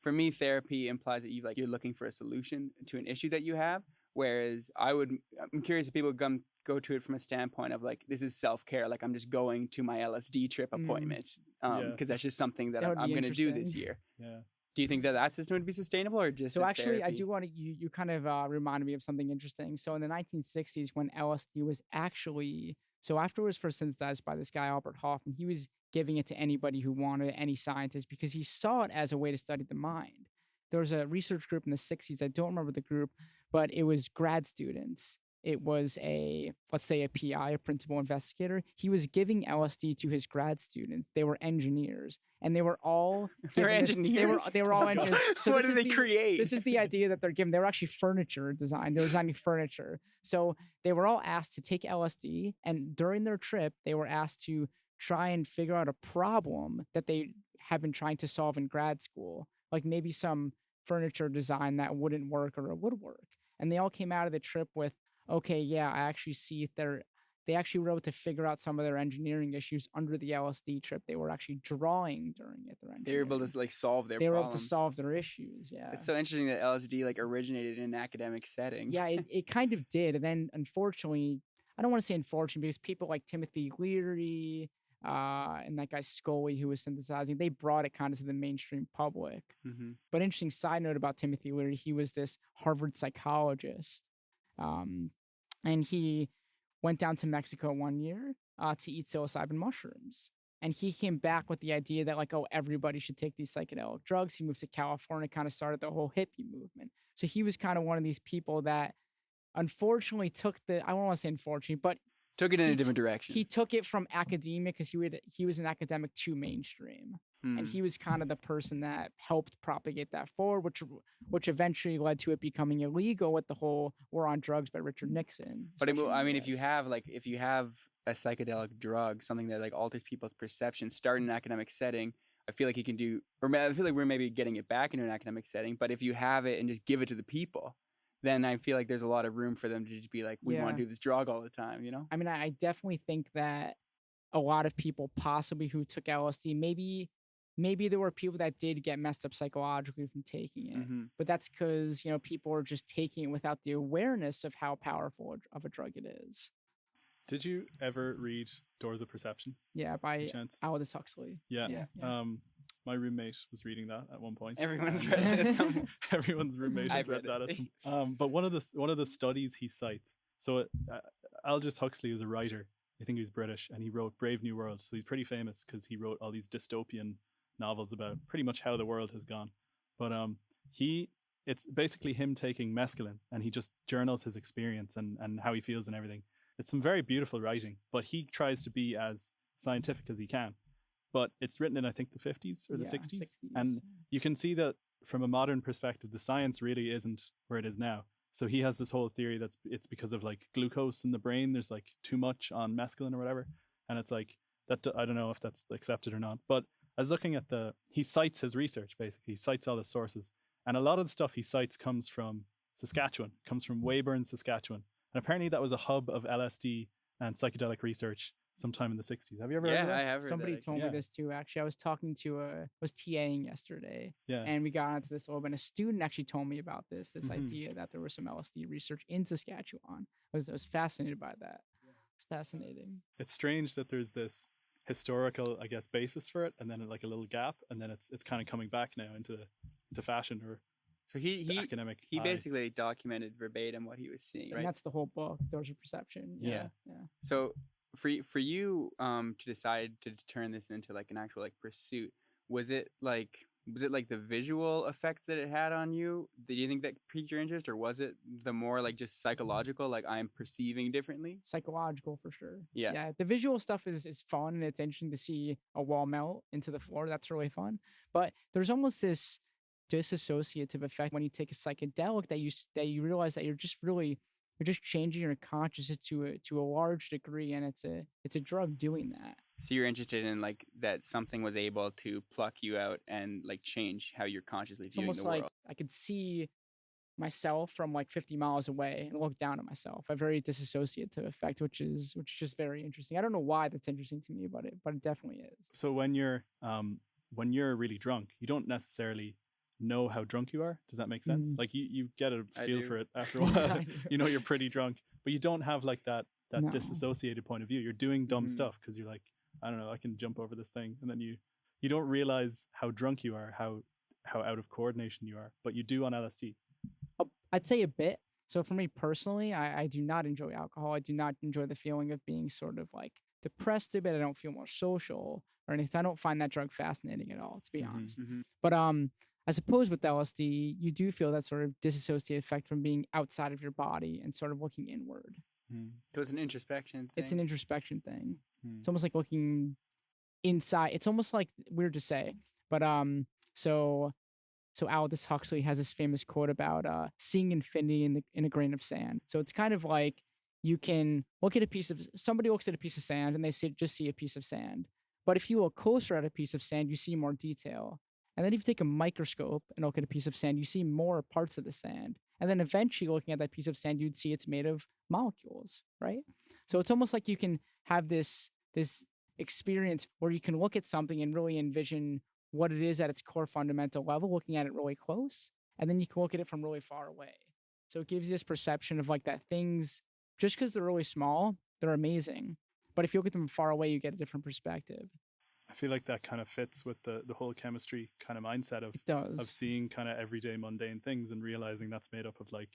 for me therapy implies that you're looking for a solution to an issue that you have, whereas I'm curious if people go to it from a standpoint of like, this is self-care, like I'm just going to my LSD trip appointment because that's just something that I'm going to do this year. Yeah. Do you think that system would be sustainable, or just so actually therapy? I do want to you kind of reminded me of something interesting. So in the 1960s, when LSD was actually, so after it was first synthesized by this guy Albert Hofmann, he was giving it to anybody who wanted it, any scientist, because he saw it as a way to study the mind. There was a research group in the 60s, I don't remember the group, but it was grad students. It was let's say a PI, a principal investigator. He was giving LSD to his grad students. They were engineers, and they were all engineers. They were all engineers. So what did they create? This is the idea that they're given. They were actually furniture design. They were designing furniture. So they were all asked to take LSD, and during their trip, they were asked to try and figure out a problem that they have been trying to solve in grad school, like maybe some furniture design that wouldn't work or it would work. And they all came out of the trip with, okay, yeah, I actually see they actually were able to figure out some of their engineering issues under the LSD trip. They were actually drawing during it. They were able to like solve their They were problems. able to solve their issues, yeah. It's so interesting that LSD like originated in an academic setting. Yeah, it kind of did. And then unfortunately, I don't want to say unfortunately, because people like Timothy Leary and that guy Scully who was synthesizing, they brought it kind of to the mainstream public. Mm-hmm. But interesting side note about Timothy Leary, he was this Harvard psychologist. And he went down to Mexico one year to eat psilocybin mushrooms. And he came back with the idea that like, oh, everybody should take these psychedelic drugs. He moved to California, kind of started the whole hippie movement. So he was kind of one of these people that unfortunately took I don't want to say unfortunately, but took it in a different direction. He took it from academia because he was an academic to mainstream. And he was kind of the person that helped propagate that forward, which eventually led to it becoming illegal with the whole war on drugs by Richard Nixon. But I mean, if you have a psychedelic drug, something that like alters people's perception, start in an academic setting, I feel like you can do, or I feel like we're maybe getting it back into an academic setting. But if you have it and just give it to the people, then I feel like there's a lot of room for them to just be like, we want to do this drug all the time, you know? I mean, I definitely think that a lot of people possibly who took LSD, maybe there were people that did get messed up psychologically from taking it, but that's because, you know, people are just taking it without the awareness of how powerful of a drug it is. Did you ever read Doors of Perception? Yeah, by Aldous Huxley. Yeah. My roommate was reading that at one point. Everyone's read it. Everyone's roommate has read that. At some, but one of the studies he cites. So Aldous Huxley is a writer. I think he was British, and he wrote Brave New World. So he's pretty famous because he wrote all these dystopian novels about pretty much how the world has gone. But he it's basically him taking mescaline, and he just journals his experience and how he feels and everything. It's some very beautiful writing, but he tries to be as scientific as he can. But it's written in, I think, the 50s or the 60s. And you can see that from a modern perspective, the science really isn't where it is now. So he has this whole theory that's it's because of like glucose in the brain. There's like too much on mescaline or whatever. And it's like, that I don't know if that's accepted or not. But I was looking at he cites his research, basically. He cites all his sources. And a lot of the stuff he cites comes from Saskatchewan, comes from Weyburn, Saskatchewan. And apparently that was a hub of LSD and psychedelic research sometime in the 60s. Have you ever heard of that? I have heard Somebody that. told me this too, actually. I was talking to was TAing yesterday, Yeah. and we got into this a little bit. And a student actually told me about this idea that there was some LSD research in Saskatchewan. I was fascinated by that. It's fascinating. It's strange that there's this historical, I guess, basis for it, and then like a little gap, and then it's kind of coming back now into fashion or so he academic. He basically documented verbatim what he was seeing, right? And that's the whole book, Doors of Perception. Yeah. So for you to decide to turn this into like an actual like pursuit, was it like the visual effects that it had on you? Do you think that piqued your interest, or was it the more like just psychological, like I'm perceiving differently? Psychological for sure. Yeah. Yeah. The visual stuff is fun, and it's interesting to see a wall melt into the floor. That's really fun. But there's almost this disassociative effect when you take a psychedelic that you realize that you're just changing your consciousness to a large degree, and it's a drug doing that. So you're interested in like that something was able to pluck you out and like change how you're consciously viewing the world. It's almost like I could see myself from like 50 miles away and look down at myself. A very disassociative effect, which is just very interesting. I don't know why that's interesting to me, but it definitely is. So when you're really drunk, you don't necessarily know how drunk you are. Does that make sense? Like you get a feel for it after a while. You know you're pretty drunk, but you don't have like that disassociated point of view. You're doing dumb stuff because you're like, I don't know, I can jump over this thing, and then you don't realize how drunk you are, how out of coordination you are, but you do on LSD. I'd say a bit. So for me personally, I do not enjoy alcohol. I do not enjoy the feeling of being sort of like depressed a bit. I don't feel more social or anything. I don't find that drug fascinating at all, to be honest. But I suppose with LSD, you do feel that sort of disassociative effect from being outside of your body and sort of looking inward. So it's an introspection thing. It's an introspection thing. It's almost like looking inside. It's almost like weird to say, but so Aldous Huxley has this famous quote about seeing infinity in a grain of sand. So it's kind of like you can look at somebody looks at a piece of sand and they just see a piece of sand. But if you look closer at a piece of sand, you see more detail. And then if you take a microscope and look at a piece of sand, you see more parts of the sand. And then eventually looking at that piece of sand, you'd see it's made of molecules, right? So it's almost like you can have this experience where you can look at something and really envision what it is at its core fundamental level, looking at it really close. And then you can look at it from really far away. So it gives you this perception of like that things, just because they're really small, they're amazing. But if you look at them far away, you get a different perspective. I feel like that kind of fits with the whole chemistry kind of mindset of seeing kind of everyday mundane things and realizing that's made up of like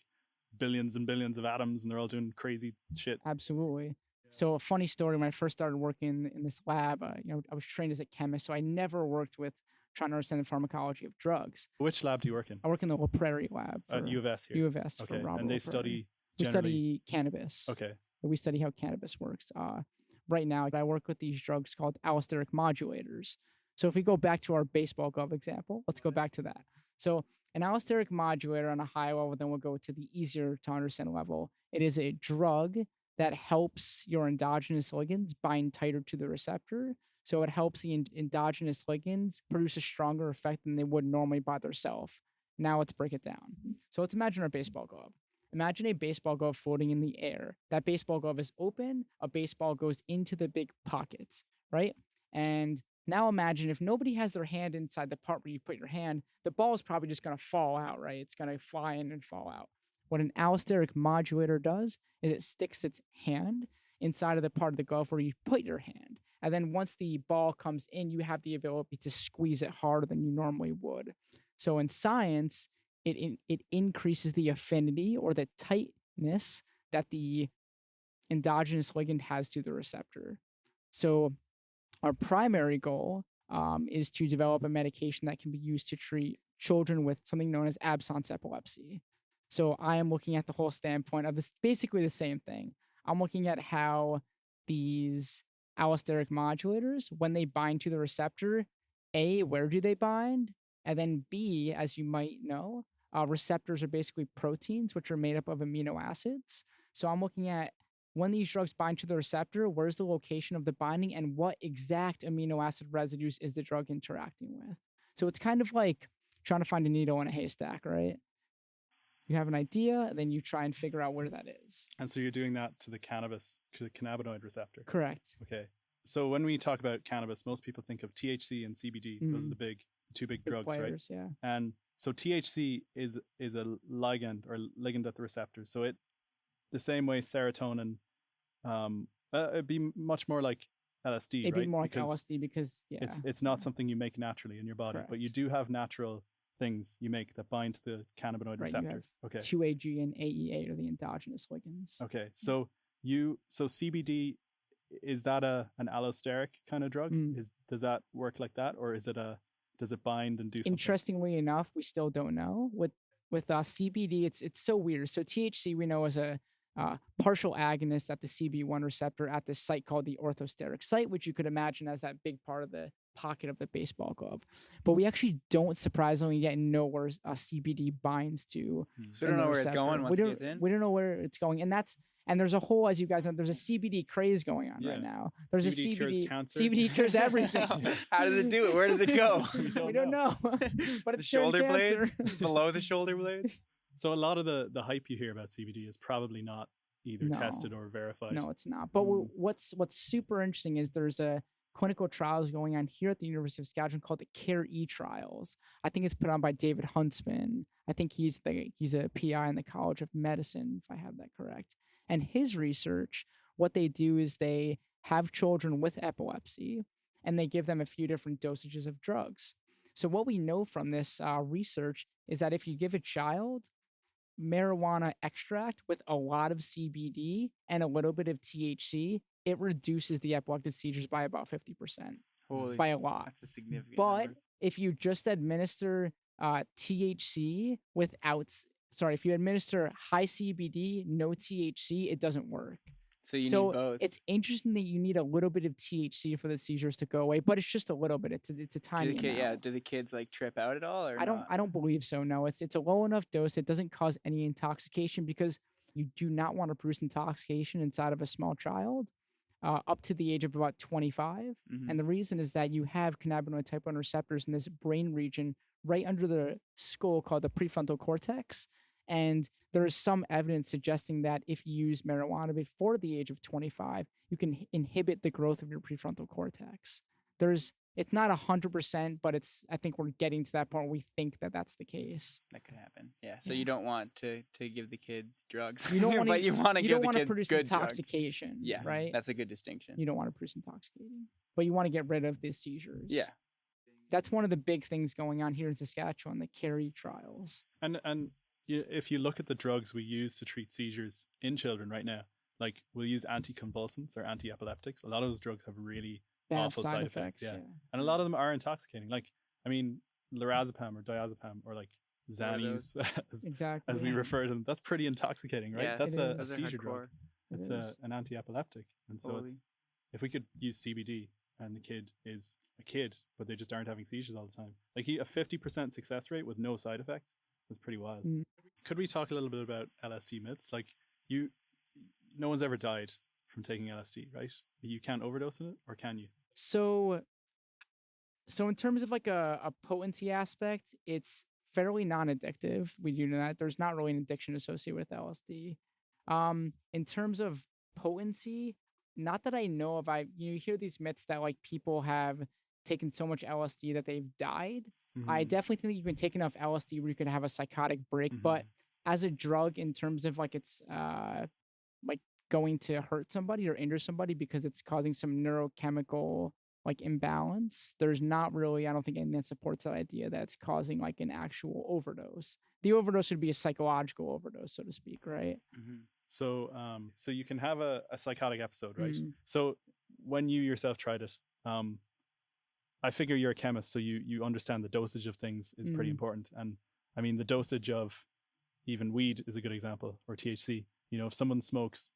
billions and billions of atoms and they're all doing crazy shit. Absolutely. So a funny story, when I first started working in this lab, I was trained as a chemist, so I never worked with trying to understand the pharmacology of drugs. Which lab do you work in? I work in the La Prairie lab. At U of S here? U of S. Okay, for Robert and they study cannabis. Okay. We study how cannabis works. Right now, I work with these drugs called allosteric modulators. So if we go back to our baseball glove example, let's go back to that. So an allosteric modulator on a high level, then we'll go to the easier to understand level. It is a drug that helps your endogenous ligands bind tighter to the receptor. So it helps the endogenous ligands produce a stronger effect than they would normally by themselves. Now let's break it down. So let's imagine our baseball glove. Imagine a baseball glove floating in the air. That baseball glove is open. A baseball goes into the big pocket, right? And now imagine if nobody has their hand inside the part where you put your hand, the ball is probably just going to fall out, right? It's going to fly in and fall out. What an allosteric modulator does is it sticks its hand inside of the part of the glove where you put your hand. And then once the ball comes in, you have the ability to squeeze it harder than you normally would. So in science, it increases the affinity or the tightness that the endogenous ligand has to the receptor. So our primary goal is to develop a medication that can be used to treat children with something known as absence epilepsy. So I am looking at the whole standpoint of this, basically the same thing. I'm looking at how these allosteric modulators, when they bind to the receptor, A, where do they bind? And then B, as you might know, receptors are basically proteins, which are made up of amino acids. So I'm looking at when these drugs bind to the receptor, where's the location of the binding and what exact amino acid residues is the drug interacting with? So it's kind of like trying to find a needle in a haystack, right? You have an idea, then you try and figure out where that is. And so you're doing that to the cannabinoid receptor. Correct. Okay. So when we talk about cannabis, most people think of THC and CBD. Those are the two big drugs, players, right? Yeah. And so THC is a ligand at the receptor. So it, the same way serotonin, it'd be much more like LSD, It'd right? be more like LSD because it's not something you make naturally in your body, Correct. but you do have natural things you make that bind to the cannabinoid receptor. Okay. 2AG and AEA are the endogenous ligands. Okay. So CBD, is that an allosteric kind of drug? Does that work like that, or does it bind and do something? Interestingly enough, we still don't know. With CBD, it's so weird. So THC we know is a partial agonist at the CB1 receptor at this site called the orthosteric site, which you could imagine as that big part of the pocket of the baseball glove. But we actually don't surprisingly yet know where CBD binds to. So we don't know where it's going once it gets in? We don't know where it's going. And there's a whole, as you guys know, there's a CBD craze going on right now. There's CBD a cures cancer. CBD cures everything. How does it do it? Where does it go? We don't know. But it's the shoulder cancer. blades? Below the shoulder blades? So a lot of the hype you hear about CBD is probably not either tested or verified. No, it's not. But what's super interesting is there's a clinical trials going on here at the University of Saskatchewan called the CARE-E trials. I think it's put on by David Huntsman. I think he's a PI in the College of Medicine, if I have that correct. And his research, what they do is they have children with epilepsy and they give them a few different dosages of drugs. So what we know from this research is that if you give a child marijuana extract with a lot of CBD and a little bit of THC, it reduces the epileptic seizures by about 50%. By a lot. That's a significant But number. if you just administer THC if you administer high CBD, no THC, it doesn't work. So you need both. It's interesting that you need a little bit of THC for the seizures to go away, but it's just a little bit. It's a tiny amount. Do the kids like trip out at all, or I don't believe so. No, it's a low enough dose. It doesn't cause any intoxication because you do not want to produce intoxication inside of a small child up to the age of about 25. Mm-hmm. And the reason is that you have cannabinoid type 1 receptors in this brain region right under the skull called the prefrontal cortex. And there is some evidence suggesting that if you use marijuana before the age of 25, you can inhibit the growth of your prefrontal cortex. It's not 100%, but I think we're getting to that point where we think that that's the case. That could happen. Yeah. So you don't want to give the kids drugs. You don't want but you want to give the kids produce good intoxication. Drugs. Yeah. Right. That's a good distinction. You don't want to produce intoxicating, but you want to get rid of the seizures. Yeah. That's one of the big things going on here in Saskatchewan, the CARE-E trials. And if you look at the drugs we use to treat seizures in children right now, like we'll use anticonvulsants or anti-epileptics. A lot of those drugs have really bad awful side effects. Yeah. Yeah. And a lot of them are intoxicating. Like, I mean, lorazepam or diazepam or like Xannies, as we refer to them. That's pretty intoxicating, right? Yeah, that's a those seizure drug. It's an anti-epileptic. And so if we could use CBD and the kid is a kid, but they just aren't having seizures all the time. Like a 50% success rate with no side effects. That's pretty wild. Could we talk a little bit about LSD myths? Like no one's ever died from taking LSD, right? You can't overdose on it, or can you? So in terms of like a potency aspect, it's fairly non-addictive. We do know that there's not really an addiction associated with LSD. In terms of potency, not that I know of. You hear these myths that like people have taken so much LSD that they've died. Mm-hmm. I definitely think you can take enough LSD where you could have a psychotic break, but as a drug, in terms of like it's like going to hurt somebody or injure somebody because it's causing some neurochemical like imbalance, there's not really, I don't think anything that supports that idea that it's causing like an actual overdose. The overdose would be a psychological overdose, so to speak, right? So you can have a psychotic episode, right? Mhm. So when you yourself tried it, I figure you're a chemist, so you understand the dosage of things is pretty Mhm. important. And I mean, the dosage of even weed is a good example, or THC. You know, if someone smokes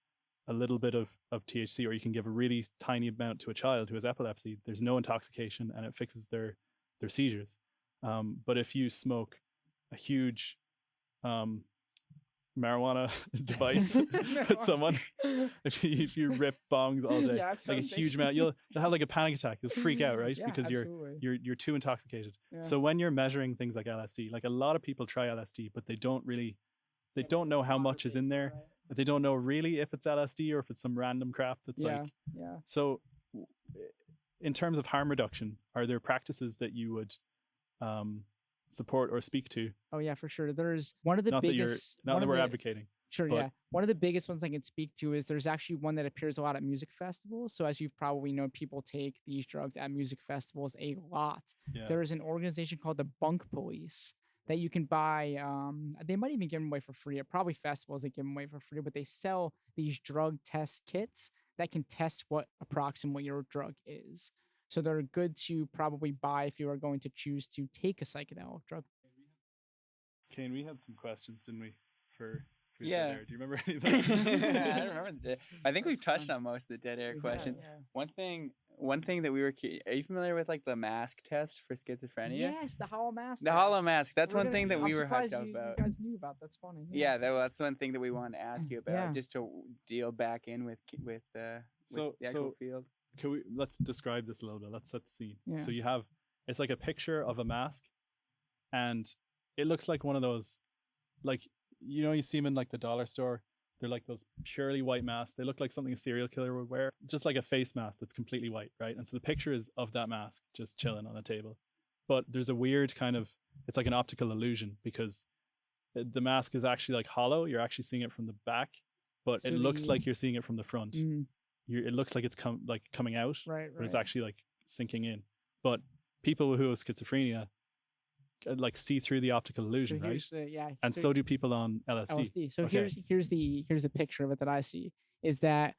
a little bit of THC, or you can give a really tiny amount to a child who has epilepsy, there's no intoxication and it fixes their seizures. But if you smoke a huge marijuana device with someone, if you rip bongs all day, Yeah, that's what like I a was huge thinking. amount, you'll have like a panic attack. You'll freak out, right? Yeah, Because absolutely. you're too intoxicated. Yeah. So when you're measuring things like LSD, like a lot of people try LSD, but they don't know how much is in there. But they don't know really if it's LSD or if it's some random crap that's Yeah, like. yeah. So, in terms of harm reduction, are there practices that you would support or speak to? Oh yeah, for sure. There's one of the Not biggest. that one of we're the, advocating. Sure, but- yeah. One of the biggest ones I can speak to is there's actually one that appears a lot at music festivals. So as you've probably known, people take these drugs at music festivals a lot. Yeah. There is an organization called the Bunk Police that you can buy. They might even give them away for free. At probably festivals they give them away for free, but they sell these drug test kits that can test what approximately your drug is. So they're good to probably buy if you are going to choose to take a psychedelic drug. Kane, we had some questions, didn't we? For Yeah. Dead Air. Do you remember any of I those? don't remember. I think we've That's touched fun. on most of the dead air We have, questions. yeah. One thing that we were. Are you familiar with like the mask test for schizophrenia? Yes, the hollow mask. The hollow test. mask. That's We're one gonna- thing that I'm we were hyped surprised up you about. guys knew about. That's funny. Yeah, that's one thing that we wanted to ask you about, Yeah. just to deal back in with the actual field. Let's describe this a little bit. Let's set the scene. Yeah. So it's like a picture of a mask, and it looks like one of those, like, you know, you see them in like the dollar store. They're like those purely white masks. They look like something a serial killer would wear. Just like a face mask that's completely white, right? And so the picture is of that mask just chilling on a table. But there's a weird kind of, it's like an optical illusion because the mask is actually like hollow. You're actually seeing it from the back, but So it looks like you're seeing it from the front. Mm, It looks like it's coming out, right, but it's right. actually like sinking in. But people who have schizophrenia like see through the optical illusion, So right? here's the, yeah. And so do people on LSD. LSD. So Okay. here's the picture of it that I see is that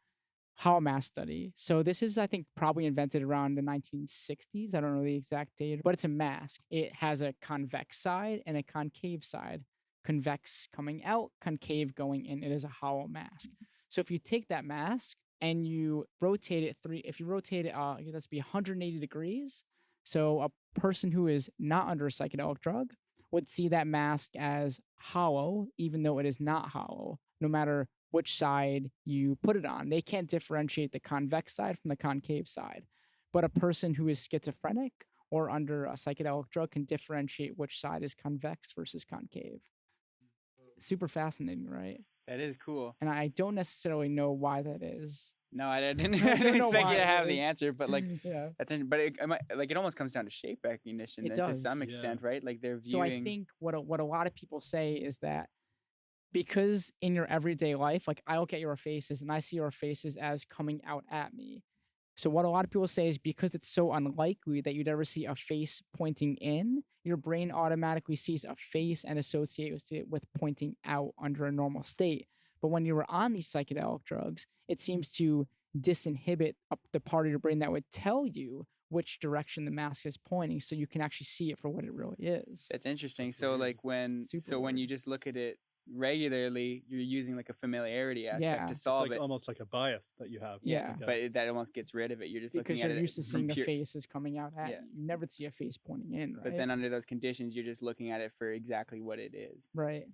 hollow mask study. So this is, I think, probably invented around the 1960s. I don't know the exact date, but it's a mask. It has a convex side and a concave side. Convex coming out, concave going in. It is a hollow mask. So if you take that mask and you rotate it if you rotate it, that's be 180 degrees. So a person who is not under a psychedelic drug would see that mask as hollow, even though it is not hollow, no matter which side you put it on. They can't differentiate the convex side from the concave side. But a person who is schizophrenic or under a psychedelic drug can differentiate which side is convex versus concave. Super fascinating, right? That is cool. And I don't necessarily know why that is. No, I didn't. I I don't didn't know expect why you to it have the is. answer, but like Yeah. but it almost comes down to shape recognition It then, to does. some Yeah. extent, right? Like they're So I viewing. think what a lot of people say is that because in your everyday life, like I look at your faces and I see your faces as coming out at me. So what a lot of people say is because it's so unlikely that you'd ever see a face pointing in, your brain automatically sees a face and associates it with pointing out under a normal state. But when you were on these psychedelic drugs, it seems to disinhibit the part of your brain that would tell you which direction the mask is pointing, so you can actually see it for what it really is. That's interesting. That's So weird. like when Super when weird. you just look at it regularly, you're using like a familiarity aspect Yeah. to It's solve It's like it. almost like a bias that you have. Yeah. Like a- But that almost gets rid of it. You're just Because looking at you're it used to from seeing the pure- faces coming out at Yeah. you. You never see a face pointing in, right? But then under those conditions, you're just looking at it for exactly what it is. Right.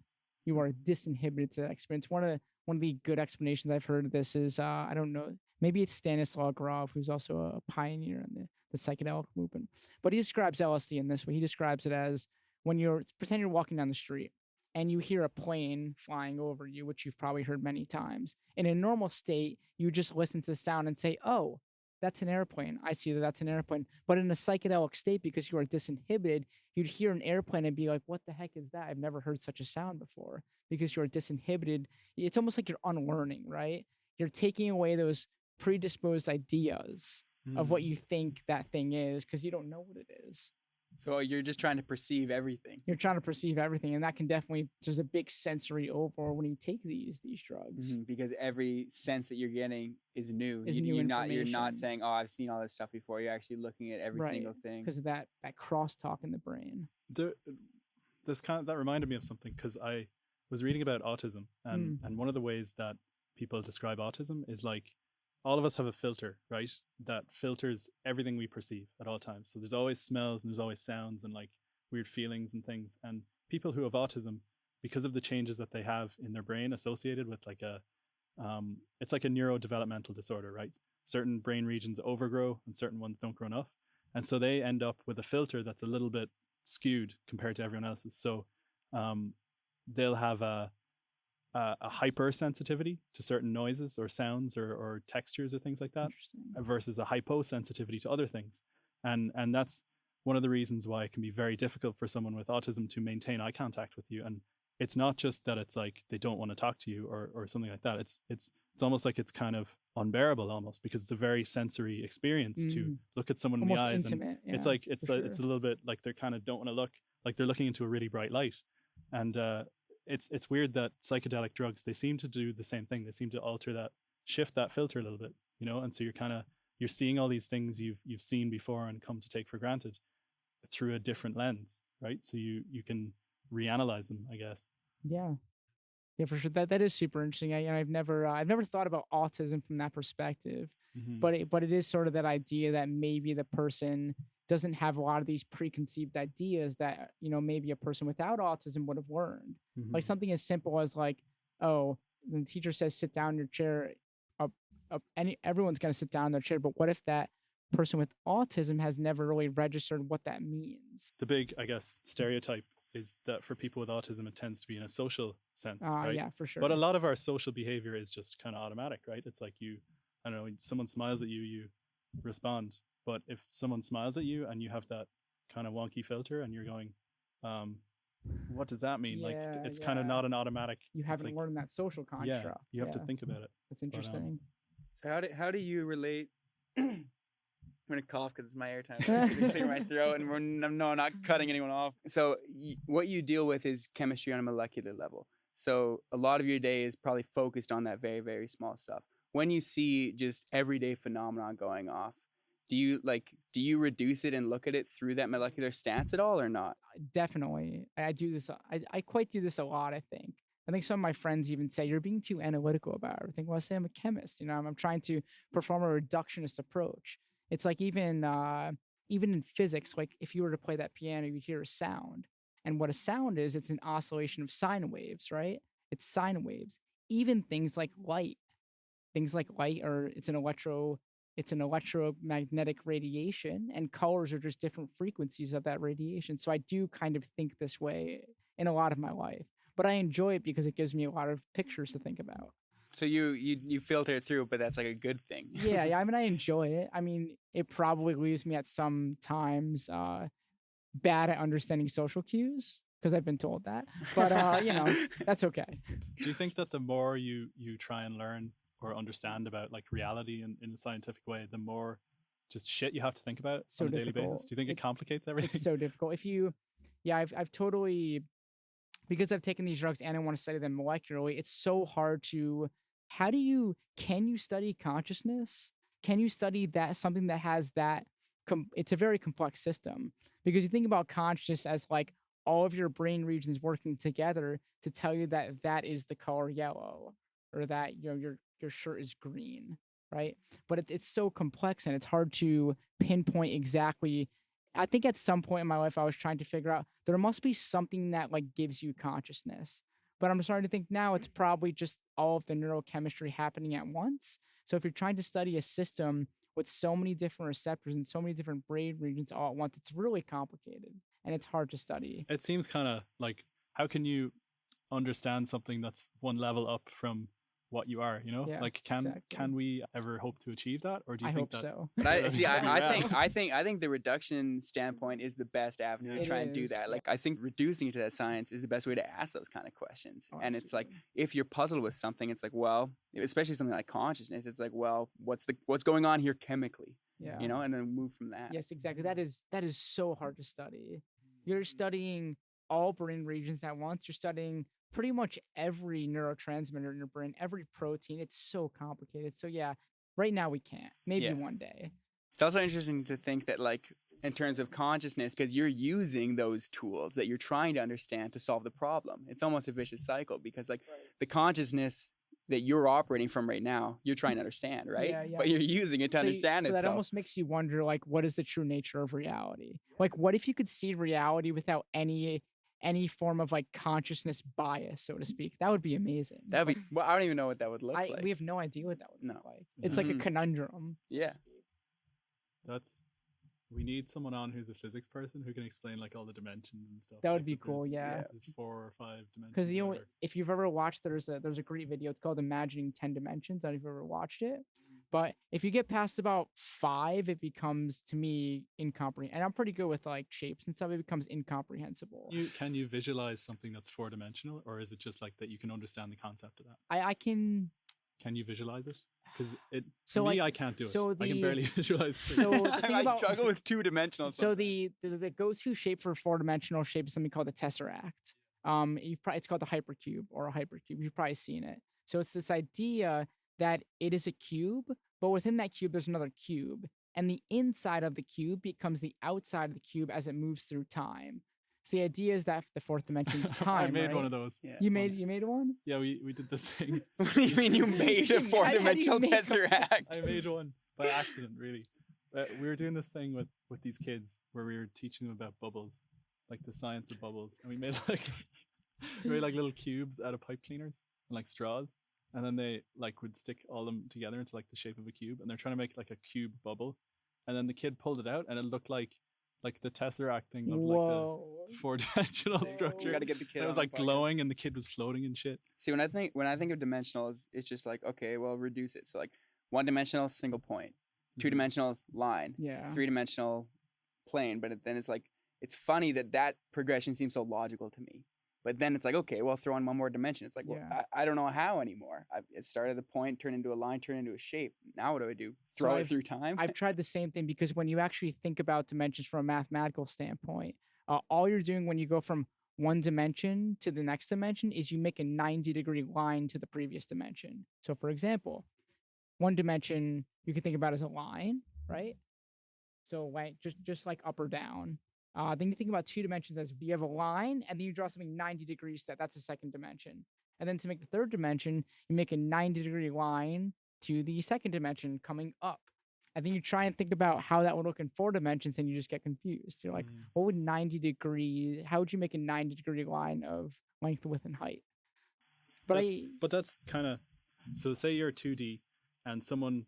You are disinhibited to that experience. One of the good explanations I've heard of this is I don't know, maybe it's Stanislaw Grof, who's also a pioneer in the psychedelic movement. But he describes LSD in this way. He describes it as when pretend you're walking down the street and you hear a plane flying over you, which you've probably heard many times. In a normal state, you just listen to the sound and say, "Oh, that's an airplane. I see that that's an airplane." But in a psychedelic state, because you are disinhibited, you'd hear an airplane and be like, "What the heck is that? I've never heard such a sound before." Because you're disinhibited, it's almost like you're unlearning, right? You're taking away those predisposed ideas of what Mm. you think that thing is because you don't know what it is. So you're just trying to perceive everything. You're trying to perceive everything, and that can definitely, there's a big sensory overload when you take these drugs. Because every sense that you're getting is new. Is new you're not information. saying, oh, I've seen all this stuff before. You're actually looking at every Right, single thing. because of that crosstalk in the brain. That reminded me of something, because I was reading about autism, and one of the ways that people describe autism is like, all of us have a filter, right? That filters everything we perceive at all times. So there's always smells and there's always sounds and like weird feelings and things. And people who have autism, because of the changes that they have in their brain associated with like it's like a neurodevelopmental disorder, right? Certain brain regions overgrow and certain ones don't grow enough. And so they end up with a filter that's a little bit skewed compared to everyone else's. So they'll have a hypersensitivity to certain noises or sounds or textures or things like that, versus a hyposensitivity to other things. And that's one of the reasons why it can be very difficult for someone with autism to maintain eye contact with you. And it's not just that it's like they don't want to talk to you or something like that. It's almost like it's kind of unbearable almost, because it's a very sensory experience to look at someone almost in the eyes. Intimate, and it's like it's a little bit like they're kind of don't want to look, like they're looking into a really bright light. And it's weird that psychedelic drugs, they seem to do the same thing. They seem to shift that filter a little bit, and so you're seeing all these things you've seen before and come to take for granted through a different lens, right? So you can reanalyze them, I guess. Yeah, for sure. That is super interesting. I've never thought about autism from that perspective, but it is sort of that idea that maybe the person doesn't have a lot of these preconceived ideas that maybe a person without autism would have learned. Like something as simple as like, oh, the teacher says sit down in your chair, everyone's going to sit down in their chair, but what if that person with autism has never really registered what that means? The big, I guess, stereotype is that for people with autism, it tends to be in a social sense, right? Yeah, for sure. But a lot of our social behavior is just kind of automatic, right? It's like I don't know, someone smiles at you, you respond. But if someone smiles at you and you have that kind of wonky filter and you're going, what does that mean? Like, it's kind of not an automatic. You haven't learned that social construct. Yeah, you have to think about it. That's interesting. So how do you relate? I'm gonna cough because it's my airtime. So clear my throat, and I'm not cutting anyone off. So what you deal with is chemistry on a molecular level. So a lot of your day is probably focused on that very, very small stuff. When you see just everyday phenomenon going off, do you reduce it and look at it through that molecular stance at all, or not? Definitely. I do this. I quite do this a lot, I think. I think some of my friends even say, you're being too analytical about everything. Well, I say I'm a chemist. I'm trying to perform a reductionist approach. It's like even in physics, like if you were to play that piano, you'd hear a sound. And what a sound is, it's an oscillation of sine waves, right? It's sine waves. Even things like light are it's an electromagnetic radiation, and colors are just different frequencies of that radiation. So I do kind of think this way in a lot of my life, but I enjoy it because it gives me a lot of pictures to think about. So you filter it through, but that's like a good thing. Yeah. I mean, I enjoy it. I mean, it probably leaves me at some times bad at understanding social cues, because I've been told that. But that's okay. Do you think that the more you try and learn or understand about like reality in a scientific way, the more just shit you have to think about on a daily basis? Do you think it complicates everything? It's so difficult. I've totally, because I've taken these drugs and I want to study them molecularly, it's so hard to, can you study consciousness? Can you study that, something that has that, it's a very complex system, because you think about consciousness as like all of your brain regions working together to tell you that is the color yellow, or that your shirt is green, right? But it's so complex and it's hard to pinpoint exactly. I think at some point in my life, I was trying to figure out there must be something that like gives you consciousness. But I'm starting to think now it's probably just all of the neurochemistry happening at once. So if you're trying to study a system with so many different receptors and so many different brain regions all at once, it's really complicated and it's hard to study. It seems kind of like, how can you understand something that's one level up from what you are, you know? Yeah, Like can exactly. we ever hope to achieve that, or do you I think hope that so. But I That'd see. be I think the reduction standpoint is the best avenue to It try and do is, that. yeah. Like I think reducing it to that science is the best way to ask those kind of questions. Oh, And it's like absolutely. if you're puzzled with something, it's like, well, especially something like consciousness, it's like, well, what's going on here chemically, Yeah. you know, and then move from that. Yes, exactly. That is so hard to study. You're studying all brain regions at once. You're studying pretty much every neurotransmitter in your brain, every protein. It's so complicated. So yeah, right now we can't. Maybe Yeah. one day. It's also interesting to think that like in terms of consciousness, because you're using those tools that you're trying to understand to solve the problem. It's almost a vicious cycle because like the consciousness that you're operating from right now, you're trying to understand, right? Yeah, yeah. But you're using it to understand so it. that almost makes you wonder, like, what is the true nature of reality? Like, what if you could see reality without any form of like consciousness bias, so to speak? That would be amazing. That'd be well. I don't even know what that would look like. We have no idea what that would look No. like. It's like a Mhm. conundrum. Yeah. we need someone on who's a physics person who can explain like all the dimensions and stuff. That would like, be that cool, there's- yeah. There's 4 or 5 dimensions. Because or whatever. if you've ever watched, there's a great video. It's called Imagining 10 Dimensions. I don't know if you've ever watched it. But if you get past about 5, it becomes, to me, incomprehensible. And I'm pretty good with like shapes and stuff. It becomes incomprehensible. Can you visualize something that's 4-dimensional, or is it just like that you can understand the concept of that? I can. Can you visualize it? Because So, me, like, I can't do it. so I can the- barely visualize. so the thing I about- struggle with 2-dimensional. So the go-to shape for 4-dimensional shape is something called a tesseract. It's called the hypercube or a hypercube. You've probably seen it. So it's this idea that it is a cube, but within that cube there's another cube, and the inside of the cube becomes the outside of the cube as it moves through time. So the idea is that the 4th dimension is time. I made right? one of those. Yeah. You made one? Yeah, we did this thing. What do you mean you made a How do you 4-dimensional make a- tesseract? I made one by accident, really. We were doing this thing with these kids where we were teaching them about bubbles, like the science of bubbles, and we made like little cubes out of pipe cleaners and like straws, and then they like would stick all them together into like the shape of a cube, and they're trying to make like a cube bubble, and then the kid pulled it out, and it looked like the tesseract thing of Whoa. like the 4-dimensional structure. Gotta get the kid. It was on like the podcast. glowing, and the kid was floating and shit. See, when I think of dimensionals, it's just like, okay, well, reduce it. So like 1-dimensional single point, 2-dimensional line, Yeah. 3-dimensional plane. But then it's like, it's funny that progression seems so logical to me. But then it's like, okay, well, throw in one more dimension. It's like, well, Yeah. I don't know how anymore. It started at a point, turned into a line, turned into a shape. Now what do I do? So Throw it through time? I've tried the same thing, because when you actually think about dimensions from a mathematical standpoint, all you're doing when you go from one dimension to the next dimension is you make a 90-degree line to the previous dimension. So for example, one dimension you can think about as a line, right? So like just like up or down. Then you think about 2 dimensions as you have a line, and then you draw something 90 degrees. That's the second dimension. And then to make the third dimension, you make a 90-degree line to the second dimension coming up. And then you try and think about how that would look in 4 dimensions, and you just get confused. You're like, what would 90-degree? How would you make a 90-degree line of length, width, and height? But That's kind of, so say you're 2D and someone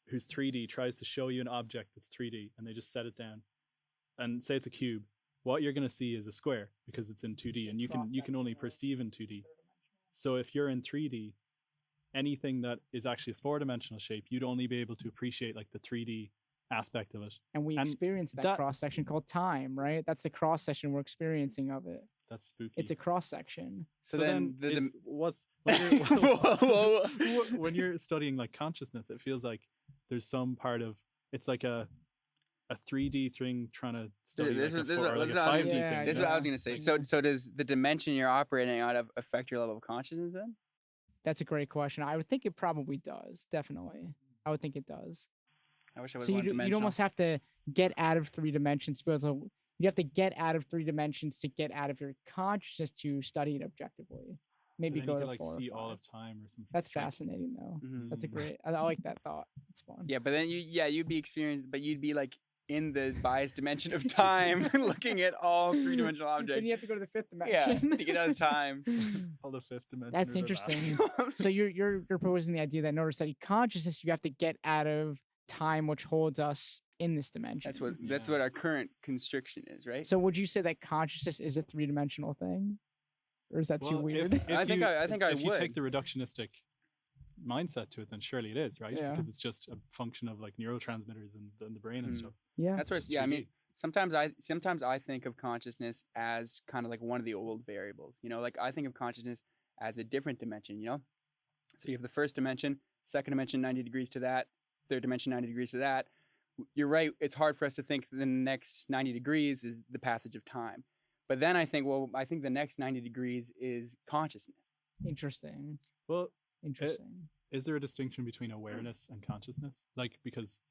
who's 3D tries to show you an object that's 3D, and they just set it down and say it's a cube. What you're going to see is a square because it's in 2D, and you can only perceive in 2D. So if you're in 3D, anything that is actually a 4-dimensional shape, you'd only be able to appreciate like the 3D aspect of it. And we experience that cross section called time, right? That's the cross section we're experiencing of it. That's spooky. It's a cross section. So then when you're studying like consciousness, it feels like there's some part of it's like a 3D thing trying to study This like is a 5D Yeah, thing. This is what I was going to say. So does the dimension you're operating out of affect your level of consciousness then? That's a great question. I would think it probably does. Definitely. I would think it does. I wish I was So one-dimensional. you'd almost have to get out of 3 dimensions to be able to. You have to get out of 3 dimensions to get out of your consciousness to study it objectively. Maybe And go you to could, like 4 or see 5. all of time or something. That's fascinating, though. Mhm. That's a great. I like that thought. It's fun. Yeah, but then you'd be experienced, but you'd be like in the biased dimension of time, looking at all 3-dimensional Then objects. you have to go to the 5th Yeah, dimension. to get out of time. All the 5th dimension. That's interesting. So you're proposing the idea that in order to study consciousness, you have to get out of time, which holds us in this dimension. That's what our current constriction is, right? So would you say that consciousness is a 3-dimensional thing, or is that too weird? I think I if you would. take the reductionistic mindset to it, then surely it is, right? Yeah. Because it's just a function of like neurotransmitters in the brain and Mm. stuff. Yeah. That's where, It's yeah, I 2D. mean, sometimes I think of consciousness as kind of like one of the old variables. You know, like I think of consciousness as a different dimension. You know, so you have the first dimension, second dimension, 90 degrees to that, third dimension, 90 degrees to that. You're right. It's hard for us to think that the next 90 degrees is the passage of time. But then I think, well, I think the next 90 degrees is consciousness. Interesting. Well, Interesting. is there a distinction between awareness and consciousness? Like, because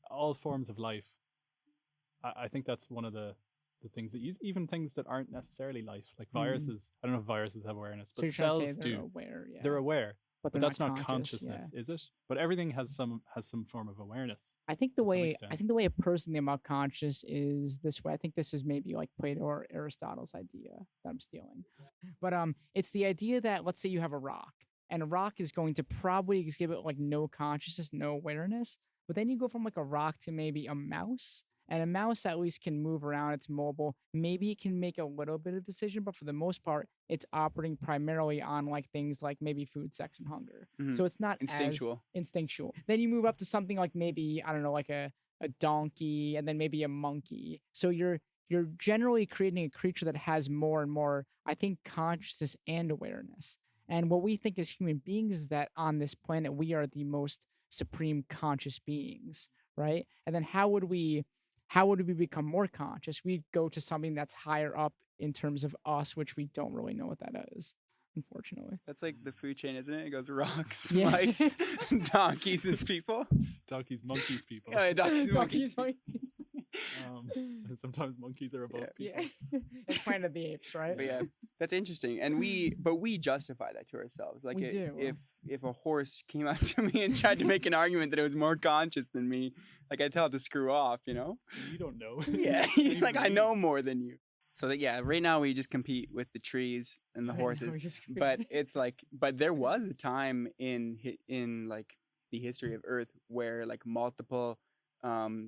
all forms of life, I think that's one of the things that use, even things that aren't necessarily life, like viruses. I don't know if viruses have awareness, So but you're trying to say cells they're do. aware, yeah. They're aware, but but they're that's not conscious, consciousness, yeah. is it? But everything has some form of awareness. I think the to some way extent. I think the way a person thinks about conscious is this way. I think this is maybe like Plato or Aristotle's idea that I'm stealing. But it's the idea that, let's say you have a rock, and a rock is going to probably exhibit like no consciousness, no awareness. But then you go from like a rock to maybe a mouse, and a mouse at least can move around, it's mobile. Maybe it can make a little bit of decision, but for the most part, it's operating primarily on like things like maybe food, sex, and hunger. Mhm. So it's not Instinctual. as instinctual. Then you move up to something like maybe, I don't know, like a donkey, and then maybe a monkey. So you're generally creating a creature that has more and more, I think, consciousness and awareness. And what we think as human beings is that on this planet, we are the most supreme conscious beings, right? And then how would we become more conscious? We go to something that's higher up in terms of us, which we don't really know what that is, unfortunately. That's like the food chain, isn't it? It goes rocks, Yeah. mice, donkeys, and people. Donkeys, monkeys, people. Yeah, donkeys, monkeys. And sometimes monkeys are above Yeah, people. it's Planet of the Apes, right? But yeah, that's interesting, and we justify that to ourselves. Like, We do. if a horse came out to me and tried to make an argument that it was more conscious than me, like I'd tell it to screw off, you know? You don't know. Yeah, What do like you I mean? know more than you. So that, yeah, right now we just compete with the trees and the Right now horses. we just- But it's like, but there was a time in like the history of Earth where like multiple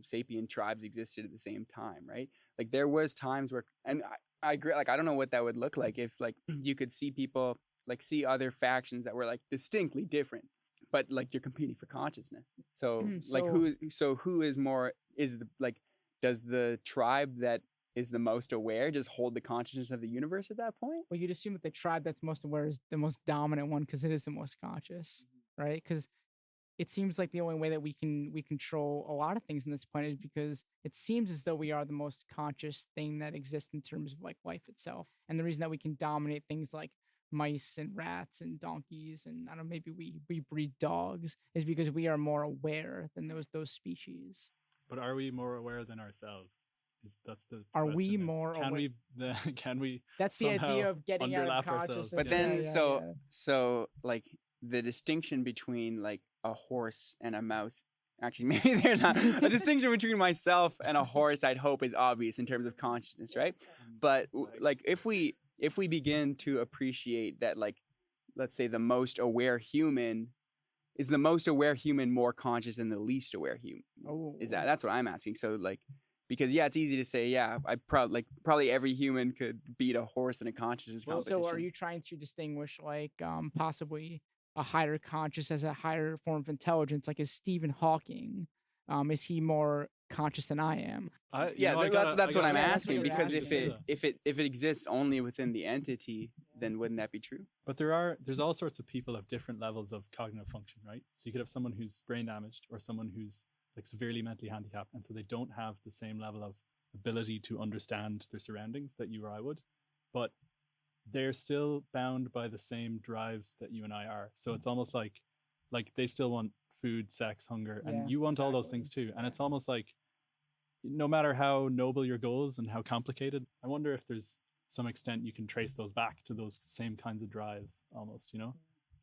sapient tribes existed at the same time, right? Like there was times where, and I agree, like I don't know what that would look like if like you could see people, like see other factions that were like distinctly different, but like you're competing for consciousness. So like who is more, is the, like, does the tribe that is the most aware just hold the consciousness of the universe at that point? Well, you'd assume that the tribe that's most aware is the most dominant one because it is the most conscious, right? Because it seems like the only way that we control a lot of things in this planet is because it seems as though we are the most conscious thing that exists in terms of like life itself. And the reason that we can dominate things like mice and rats and donkeys and I don't know, maybe we breed dogs is because we are more aware than those species. But are we more aware than ourselves? That's the Are we question. more Can aware? can we That's the idea somehow of getting out of underlap ourselves? consciousness. But Yeah. then, Yeah. so like the distinction between like a horse and a mouse, actually maybe there's not a distinction between myself and a horse, I'd hope is obvious in terms of consciousness, right? But like if we begin to appreciate that, like, let's say the most aware human is the most aware human more conscious than the least aware human. Is that's what I'm asking. So like, because yeah, it's easy to say, yeah, I probably every human could beat a horse in a consciousness competition. So are you trying to distinguish like possibly a higher conscious as a higher form of intelligence? Like is Stephen Hawking, is he more conscious than I am? That's what I'm asking, you're because asking. if it exists only within the entity, then wouldn't that be true? But there's all sorts of people of different levels of cognitive function, right? So you could have someone who's brain damaged or someone who's like severely mentally handicapped, and so they don't have the same level of ability to understand their surroundings that you or I would, but they're still bound by the same drives that you and I are. So it's almost like they still want food, sex, hunger, and you want all those things too. And it's almost like no matter how noble your goals and how complicated, I wonder if there's some extent you can trace those back to those same kinds of drives almost, you know?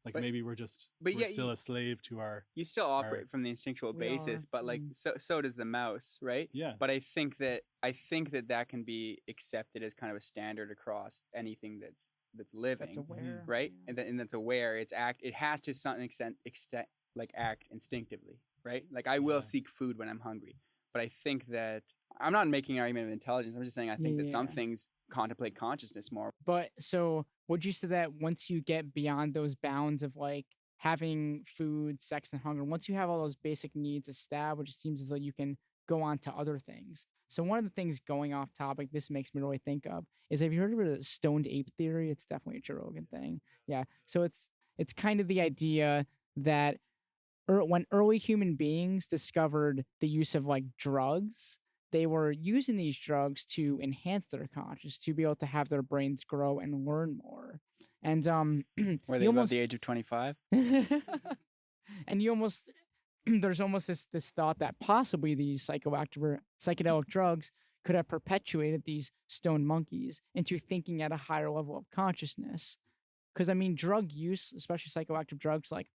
Like maybe we're still a slave to our... You still operate from the instinctual basis, but like so does the mouse, right? Yeah. But I think that can be accepted as kind of a standard across anything that's living, That's aware, right? yeah. And that's aware. It has to some extent like act instinctively, right? Like I will seek food when I'm hungry, but I think that I'm not making an argument of intelligence. I'm just saying I think that some things contemplate consciousness more. But so would you say that once you get beyond those bounds of like having food, sex, and hunger. Once you have all those basic needs established, it seems as though you can go on to other things. So one of the things, going off topic, this makes me really think of is, have you heard of the stoned ape theory? It's definitely a Joe Rogan thing. Yeah. So it's kind of the idea that when early human beings discovered the use of like drugs, they were using these drugs to enhance their conscious, to be able to have their brains grow and learn more. And Were they above the age of 25? and you almost there's almost this thought that possibly these psychedelic drugs could have perpetuated these stone monkeys into thinking at a higher level of consciousness. Because I mean, drug use, especially psychoactive drugs like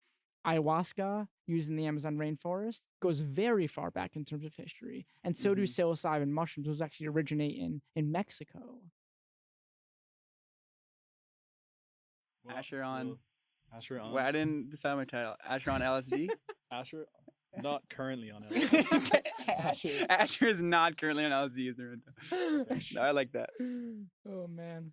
ayahuasca used in the Amazon rainforest, goes very far back in terms of history, and so do psilocybin mushrooms, those actually originate in Mexico. Asher on. Well, I didn't decide my title. Asher on LSD. Asher, not currently on LSD. Asher is not currently on LSD. Is there? No, I like that. Oh man.